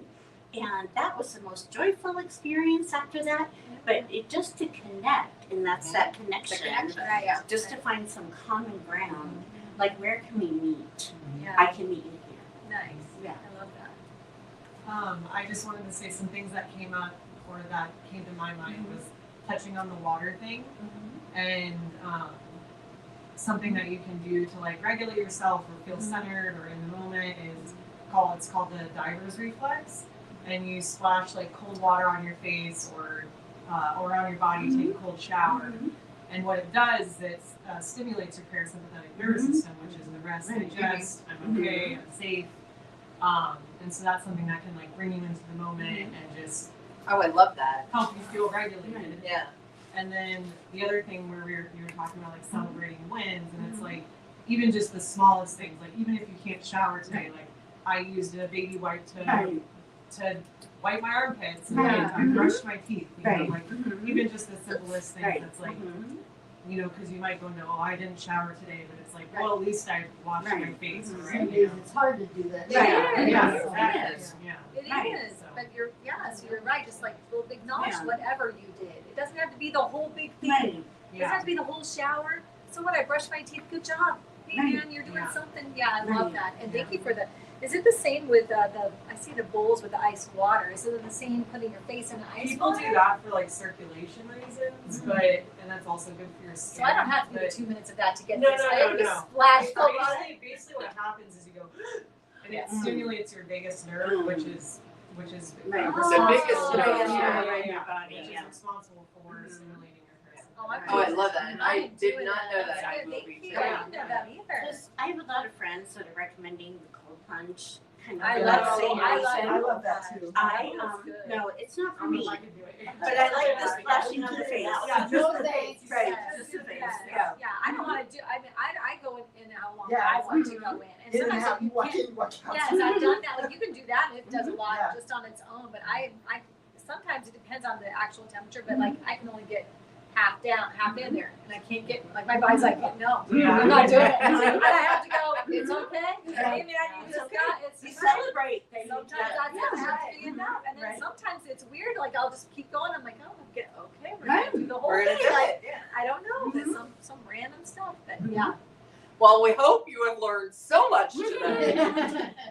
[SPEAKER 7] and that was the most joyful experience after that. But it just to connect, and that's that connection.
[SPEAKER 6] Right. Yeah.
[SPEAKER 7] Just to find some common ground, like where can we meet?
[SPEAKER 6] Yeah.
[SPEAKER 7] I can meet you here.
[SPEAKER 6] Nice.
[SPEAKER 7] Yeah.
[SPEAKER 6] I love that.
[SPEAKER 10] I just wanted to say some things that came up or that came to my mind was touching on the water thing, and something that you can do to like regulate yourself or feel centered or in the moment is called the diver's reflex, and you splash like cold water on your face or on your body, take a cold shower. And what it does is it stimulates your parasympathetic nervous system, which is the rest, digest, I'm okay, I'm safe. And so that's something that can like bring you into the moment and just
[SPEAKER 3] Oh, I love that.
[SPEAKER 10] help you feel regulated.
[SPEAKER 3] Yeah.
[SPEAKER 10] And then the other thing where you were talking about like celebrating wins, and it's like even just the smallest things, like even if you can't shower today, like I used a baby wipe to wipe my armpits and like, I brushed my teeth, like even just the simplest thing that's like, because you might go, no, I didn't shower today, but it's like, well, at least I washed my face,
[SPEAKER 5] Some
[SPEAKER 10] right?
[SPEAKER 5] days it's hard to do that.
[SPEAKER 6] Yeah.
[SPEAKER 10] Yeah,
[SPEAKER 6] It
[SPEAKER 10] exactly.
[SPEAKER 6] is.
[SPEAKER 10] Yeah.
[SPEAKER 6] It
[SPEAKER 7] Right.
[SPEAKER 6] is,
[SPEAKER 10] So-
[SPEAKER 6] but you're right. Just like we'll acknowledge
[SPEAKER 7] Yeah.
[SPEAKER 6] whatever you did. It doesn't have to be the whole big thing.
[SPEAKER 7] Right.
[SPEAKER 6] It doesn't have to be the whole shower. So what? I brushed my teeth. Good job. Hey man, you're doing something. Yeah, I love that. And thank you for the. Is it the same with the? I see the bowls with the ice water. Is it the same putting your face in the ice
[SPEAKER 10] People
[SPEAKER 6] water?
[SPEAKER 10] do that for like circulation reasons, and that's also good for your skin.
[SPEAKER 6] So I don't have to do
[SPEAKER 10] but-
[SPEAKER 6] 2 minutes of that to get
[SPEAKER 10] No,
[SPEAKER 6] this.
[SPEAKER 10] no,
[SPEAKER 6] I
[SPEAKER 10] no,
[SPEAKER 6] have to
[SPEAKER 10] no.
[SPEAKER 6] splash the water.
[SPEAKER 10] Basically what happens is you go, and it stimulates your vagus nerve, which is
[SPEAKER 7] Right.
[SPEAKER 3] The biggest
[SPEAKER 6] Oh,
[SPEAKER 3] nerve.
[SPEAKER 7] Yeah.
[SPEAKER 10] which
[SPEAKER 7] Yeah.
[SPEAKER 10] is responsible for stimulating your person.
[SPEAKER 6] Oh, I'm
[SPEAKER 3] Oh, I love that. And I
[SPEAKER 6] didn't
[SPEAKER 3] did
[SPEAKER 6] do
[SPEAKER 3] not know
[SPEAKER 6] That's
[SPEAKER 3] that. I
[SPEAKER 6] good.
[SPEAKER 3] will
[SPEAKER 6] Thank
[SPEAKER 3] be
[SPEAKER 6] you.
[SPEAKER 3] too.
[SPEAKER 6] I didn't know that either.
[SPEAKER 7] Because I have a lot of friends that are recommending the cold plunge kind of
[SPEAKER 6] I love
[SPEAKER 7] relaxing
[SPEAKER 6] I love
[SPEAKER 7] action.
[SPEAKER 9] I love that too.
[SPEAKER 7] No, it's not for
[SPEAKER 10] I don't know
[SPEAKER 7] me,
[SPEAKER 10] if I can do it.
[SPEAKER 7] but I like the splashing on the face.
[SPEAKER 9] Yeah,
[SPEAKER 5] No
[SPEAKER 9] just the
[SPEAKER 5] thanks.
[SPEAKER 9] face.
[SPEAKER 7] Right,
[SPEAKER 6] Yes,
[SPEAKER 7] just the face,
[SPEAKER 6] yes,
[SPEAKER 7] yeah.
[SPEAKER 6] yeah. I don't want to do. I mean, I go in how long
[SPEAKER 9] Yeah.
[SPEAKER 6] I want to go in, and
[SPEAKER 9] In and
[SPEAKER 6] sometimes
[SPEAKER 9] out,
[SPEAKER 6] you
[SPEAKER 9] you walk
[SPEAKER 6] can't.
[SPEAKER 9] in, you walk out.
[SPEAKER 6] Yes, I've done that. Like you can do that, and it does a lot
[SPEAKER 9] Yeah.
[SPEAKER 6] just on its own. But I sometimes it depends on the actual temperature. But like I can only get half down, half in there, and I can't get like my body's like no,
[SPEAKER 9] Yeah.
[SPEAKER 6] I'm not doing it. And I have to go. It's okay. I mean, you just got it's
[SPEAKER 7] You
[SPEAKER 6] fine.
[SPEAKER 7] celebrate.
[SPEAKER 6] Sometimes
[SPEAKER 7] Yeah.
[SPEAKER 6] that's has to be enough, and then
[SPEAKER 7] Right.
[SPEAKER 6] sometimes it's weird. Like I'll just keep going. I'm like, oh, okay, we're
[SPEAKER 7] Right.
[SPEAKER 6] gonna do the whole
[SPEAKER 3] We're gonna
[SPEAKER 6] thing.
[SPEAKER 3] do
[SPEAKER 6] Like
[SPEAKER 3] it. Yeah.
[SPEAKER 6] I don't know, but some random stuff. But yeah,
[SPEAKER 3] Well, we hope you have learned so much today.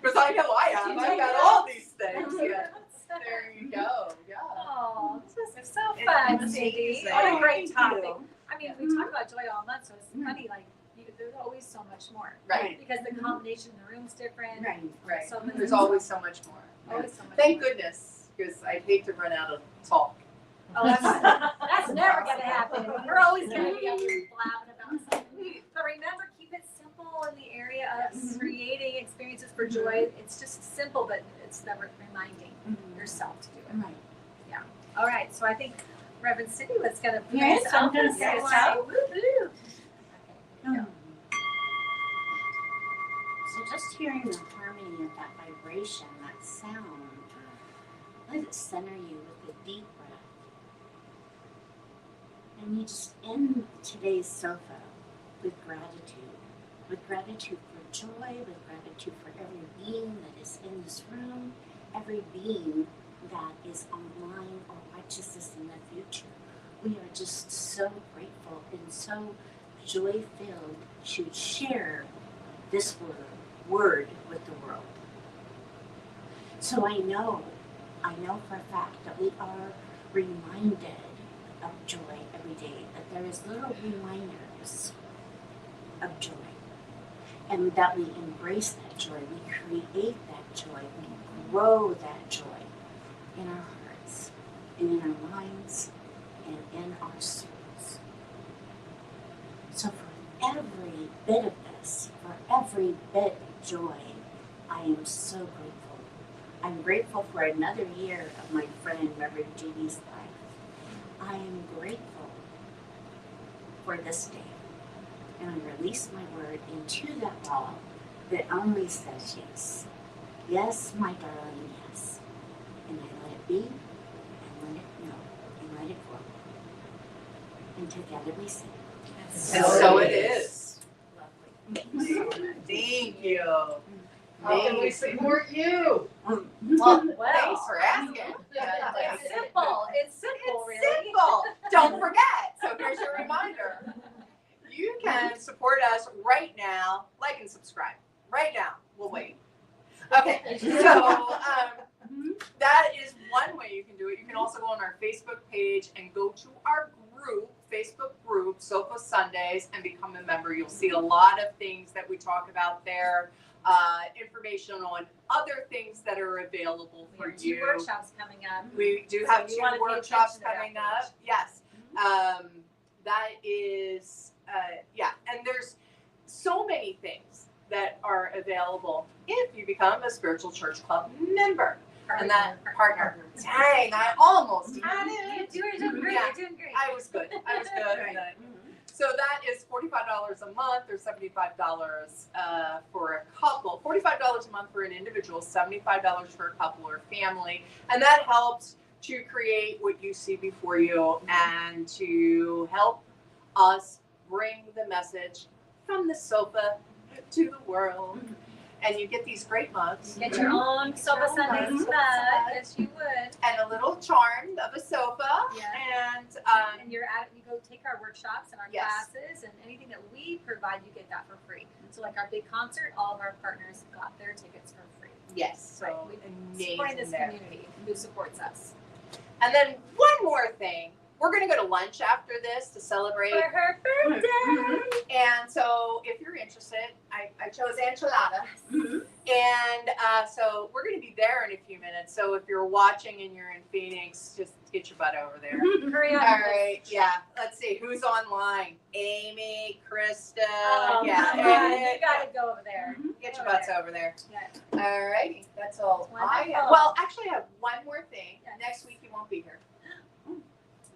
[SPEAKER 3] Because I know I have. I've got all these things. Yeah. There you go. Yeah.
[SPEAKER 6] Oh, this is so
[SPEAKER 3] It's
[SPEAKER 6] fun,
[SPEAKER 3] amazing.
[SPEAKER 6] Cindy. What a great
[SPEAKER 7] Thank
[SPEAKER 6] topic.
[SPEAKER 7] you.
[SPEAKER 6] I mean, we talk about joy all month, so it's funny. Like there's always so much more.
[SPEAKER 3] Right.
[SPEAKER 6] Because the combination in the room's different.
[SPEAKER 7] Right.
[SPEAKER 3] Right.
[SPEAKER 6] So
[SPEAKER 3] There's always so much more.
[SPEAKER 6] always so much.
[SPEAKER 3] Thank
[SPEAKER 6] more.
[SPEAKER 3] goodness, because I hate to run out of talk.
[SPEAKER 6] Oh, that's never gonna happen. We're always gonna be able to blabbing about something. But remember, keep it simple in the area of creating experiences for joy. It's just simple, but it's never reminding yourself to do it.
[SPEAKER 7] Right.
[SPEAKER 6] All right, so I think Reverend Cindy was gonna pray
[SPEAKER 7] Yes,
[SPEAKER 6] us
[SPEAKER 7] I'm
[SPEAKER 6] out
[SPEAKER 7] gonna
[SPEAKER 6] this
[SPEAKER 7] pray us
[SPEAKER 6] morning.
[SPEAKER 7] out.
[SPEAKER 6] Woo-hoo.
[SPEAKER 7] Hmm. So just hearing the harmony of that vibration, that sound, let it center you with a deep breath. And you just end today's sofa with gratitude for joy, with gratitude for every being that is in this room, every being that is online or watches this in the future. We are just so grateful and so joy-filled to share this word with the world. So I know for a fact that we are reminded of joy every day, that there is little reminders of joy, and that we embrace that joy, we create that joy, we grow that joy in our hearts, and in our minds, and in our souls. So for every bit of this, for every bit of joy, I am so grateful. I'm grateful for another year of my friend Reverend Judy's life. I am grateful for this day. And I release my word into that wall that only says yes. Yes, my darling, yes. And I let it be, and let it know, and let it grow. And together we sing.
[SPEAKER 3] And so it is.
[SPEAKER 6] Lovely.
[SPEAKER 3] Thank you.
[SPEAKER 9] How can we support you?
[SPEAKER 3] Well,
[SPEAKER 6] Well,
[SPEAKER 3] thanks for asking.
[SPEAKER 6] it's simple. It's simple,
[SPEAKER 3] It's
[SPEAKER 6] really.
[SPEAKER 3] simple. Don't forget. So here's your reminder. You can support us right now. Like and subscribe. Right now. We'll wait. Okay. So that is one way you can do it. You can also go on our Facebook page and go to our Facebook group, Sofa Sundays, and become a member. You'll see a lot of things that we talk about there. Information on other things that are available
[SPEAKER 6] We
[SPEAKER 3] for
[SPEAKER 6] have 2
[SPEAKER 3] you.
[SPEAKER 6] workshops coming up.
[SPEAKER 3] We do
[SPEAKER 6] So
[SPEAKER 3] have
[SPEAKER 6] you
[SPEAKER 3] 2
[SPEAKER 6] wanna pay
[SPEAKER 3] workshops
[SPEAKER 6] attention to that
[SPEAKER 3] coming
[SPEAKER 6] page.
[SPEAKER 3] up. Yes. That is, and there's so many things that are available if you become a Spiritual Church Club member. And that partner. Dang, I almost had it.
[SPEAKER 6] You're doing great.
[SPEAKER 3] Yeah.
[SPEAKER 6] You're doing great.
[SPEAKER 3] I was good.
[SPEAKER 7] Right.
[SPEAKER 3] So that is $45 a month or $75 for a couple. $45 a month for an individual, $75 for a couple or family. And that helps to create what you see before you and to help us bring the message from the sofa to the world. And you get these great mugs.
[SPEAKER 6] Get your own Sofa Sundays mug. Yes, you would.
[SPEAKER 3] And a little charm of a sofa.
[SPEAKER 6] Yeah.
[SPEAKER 3] And
[SPEAKER 6] And you go take our workshops and our
[SPEAKER 3] Yes.
[SPEAKER 6] classes and anything that we provide, you get that for free. So like our big concert, all of our partners got their tickets for free.
[SPEAKER 3] yes, so
[SPEAKER 6] Supporting
[SPEAKER 3] amazing
[SPEAKER 6] this
[SPEAKER 3] there.
[SPEAKER 6] community who supports us.
[SPEAKER 3] And then one more thing. we're going to go to lunch after this to celebrate.
[SPEAKER 6] For her birthday.
[SPEAKER 3] And so if you're interested, I chose enchiladas. And so we're going to be there in a few minutes. So if you're watching and you're in Phoenix, just get your butt over there.
[SPEAKER 6] Hurry up.
[SPEAKER 3] All right. Yeah. Let's see who's online. Amy, Krista. Yeah.
[SPEAKER 6] Come on, you gotta go over there.
[SPEAKER 3] Get your butts over there.
[SPEAKER 6] Yeah.
[SPEAKER 3] All righty. That's all I have.
[SPEAKER 6] Wonderful.
[SPEAKER 3] Well, actually, I have one more thing.
[SPEAKER 6] Yes.
[SPEAKER 3] Next week you won't be here.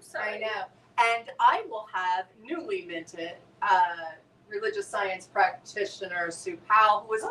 [SPEAKER 6] Sorry.
[SPEAKER 3] I know. And I will have newly minted religious science practitioner Sue Powell, who is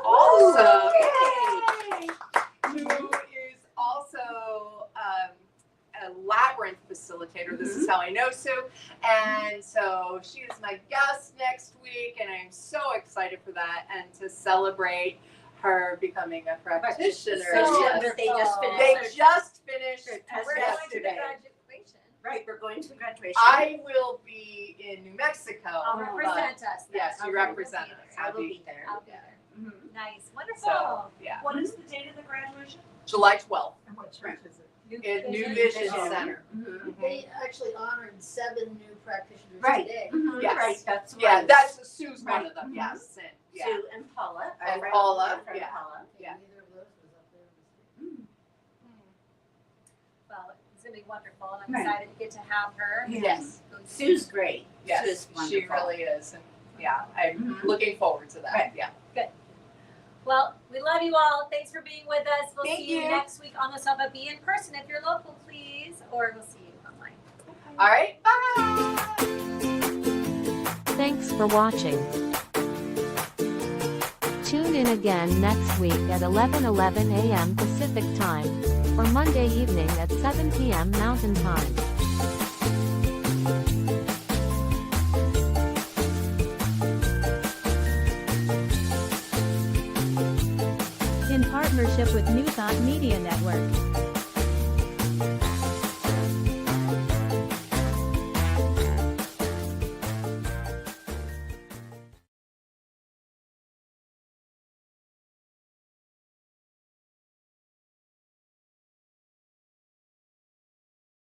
[SPEAKER 3] also a labyrinth facilitator. This is how I know Sue. And so she is my guest next week, and I'm so excited for that and to celebrate her becoming a practitioner.
[SPEAKER 6] So
[SPEAKER 3] Yes.
[SPEAKER 7] They just finished.
[SPEAKER 3] They
[SPEAKER 7] their-
[SPEAKER 3] just finished
[SPEAKER 7] their
[SPEAKER 6] And
[SPEAKER 7] test
[SPEAKER 6] we're going to the
[SPEAKER 7] yesterday.
[SPEAKER 6] graduation.
[SPEAKER 7] Right, we're going to the graduation.
[SPEAKER 3] I will be in New Mexico.
[SPEAKER 6] I'll represent us. then.
[SPEAKER 3] Yes, you
[SPEAKER 6] Okay, we'll
[SPEAKER 3] represent
[SPEAKER 6] be
[SPEAKER 3] us.
[SPEAKER 6] there.
[SPEAKER 7] I will be there.
[SPEAKER 6] I'll be there.
[SPEAKER 7] Mhm.
[SPEAKER 6] Nice. Wonderful.
[SPEAKER 3] So, yeah.
[SPEAKER 8] What is the date of the graduation?
[SPEAKER 3] July 12th
[SPEAKER 9] And what church is it?
[SPEAKER 3] in New Vision
[SPEAKER 7] Vision.
[SPEAKER 3] Center.
[SPEAKER 7] Mhm.
[SPEAKER 5] They actually honored 7 new practitioners
[SPEAKER 7] Right.
[SPEAKER 5] today.
[SPEAKER 7] Mhm.
[SPEAKER 3] Yes.
[SPEAKER 7] Right, that's
[SPEAKER 3] Yeah,
[SPEAKER 7] right.
[SPEAKER 3] that's Sue's one
[SPEAKER 7] Right.
[SPEAKER 3] of them.
[SPEAKER 7] Mhm.
[SPEAKER 3] Yes, and yeah.
[SPEAKER 7] Sue and Paula.
[SPEAKER 3] And
[SPEAKER 7] our
[SPEAKER 3] Paula,
[SPEAKER 7] friend
[SPEAKER 3] yeah.
[SPEAKER 7] Paula.
[SPEAKER 3] Yeah.
[SPEAKER 5] Neither of those was up there.
[SPEAKER 6] Well, it's going to be wonderful, and I'm
[SPEAKER 7] Right.
[SPEAKER 6] excited to get to have her.
[SPEAKER 3] Yes,
[SPEAKER 7] Sue's great.
[SPEAKER 3] yes,
[SPEAKER 7] Sue's
[SPEAKER 3] she
[SPEAKER 7] wonderful.
[SPEAKER 3] really is, and yeah, I'm
[SPEAKER 7] Mhm.
[SPEAKER 3] looking forward to that.
[SPEAKER 7] Right.
[SPEAKER 3] Yeah.
[SPEAKER 6] Well, we love you all. Thanks for being with us. We'll
[SPEAKER 3] Thank
[SPEAKER 6] see you
[SPEAKER 3] you.
[SPEAKER 6] next week on the sofa. Be in person if you're local, please, or we'll see you online.
[SPEAKER 3] All right. Bye.
[SPEAKER 2] Thanks for watching. Tune in again next week at 11:11 a.m. Pacific Time, or Monday evening at 7 p.m. Mountain Time. In partnership with New Thought Media Network.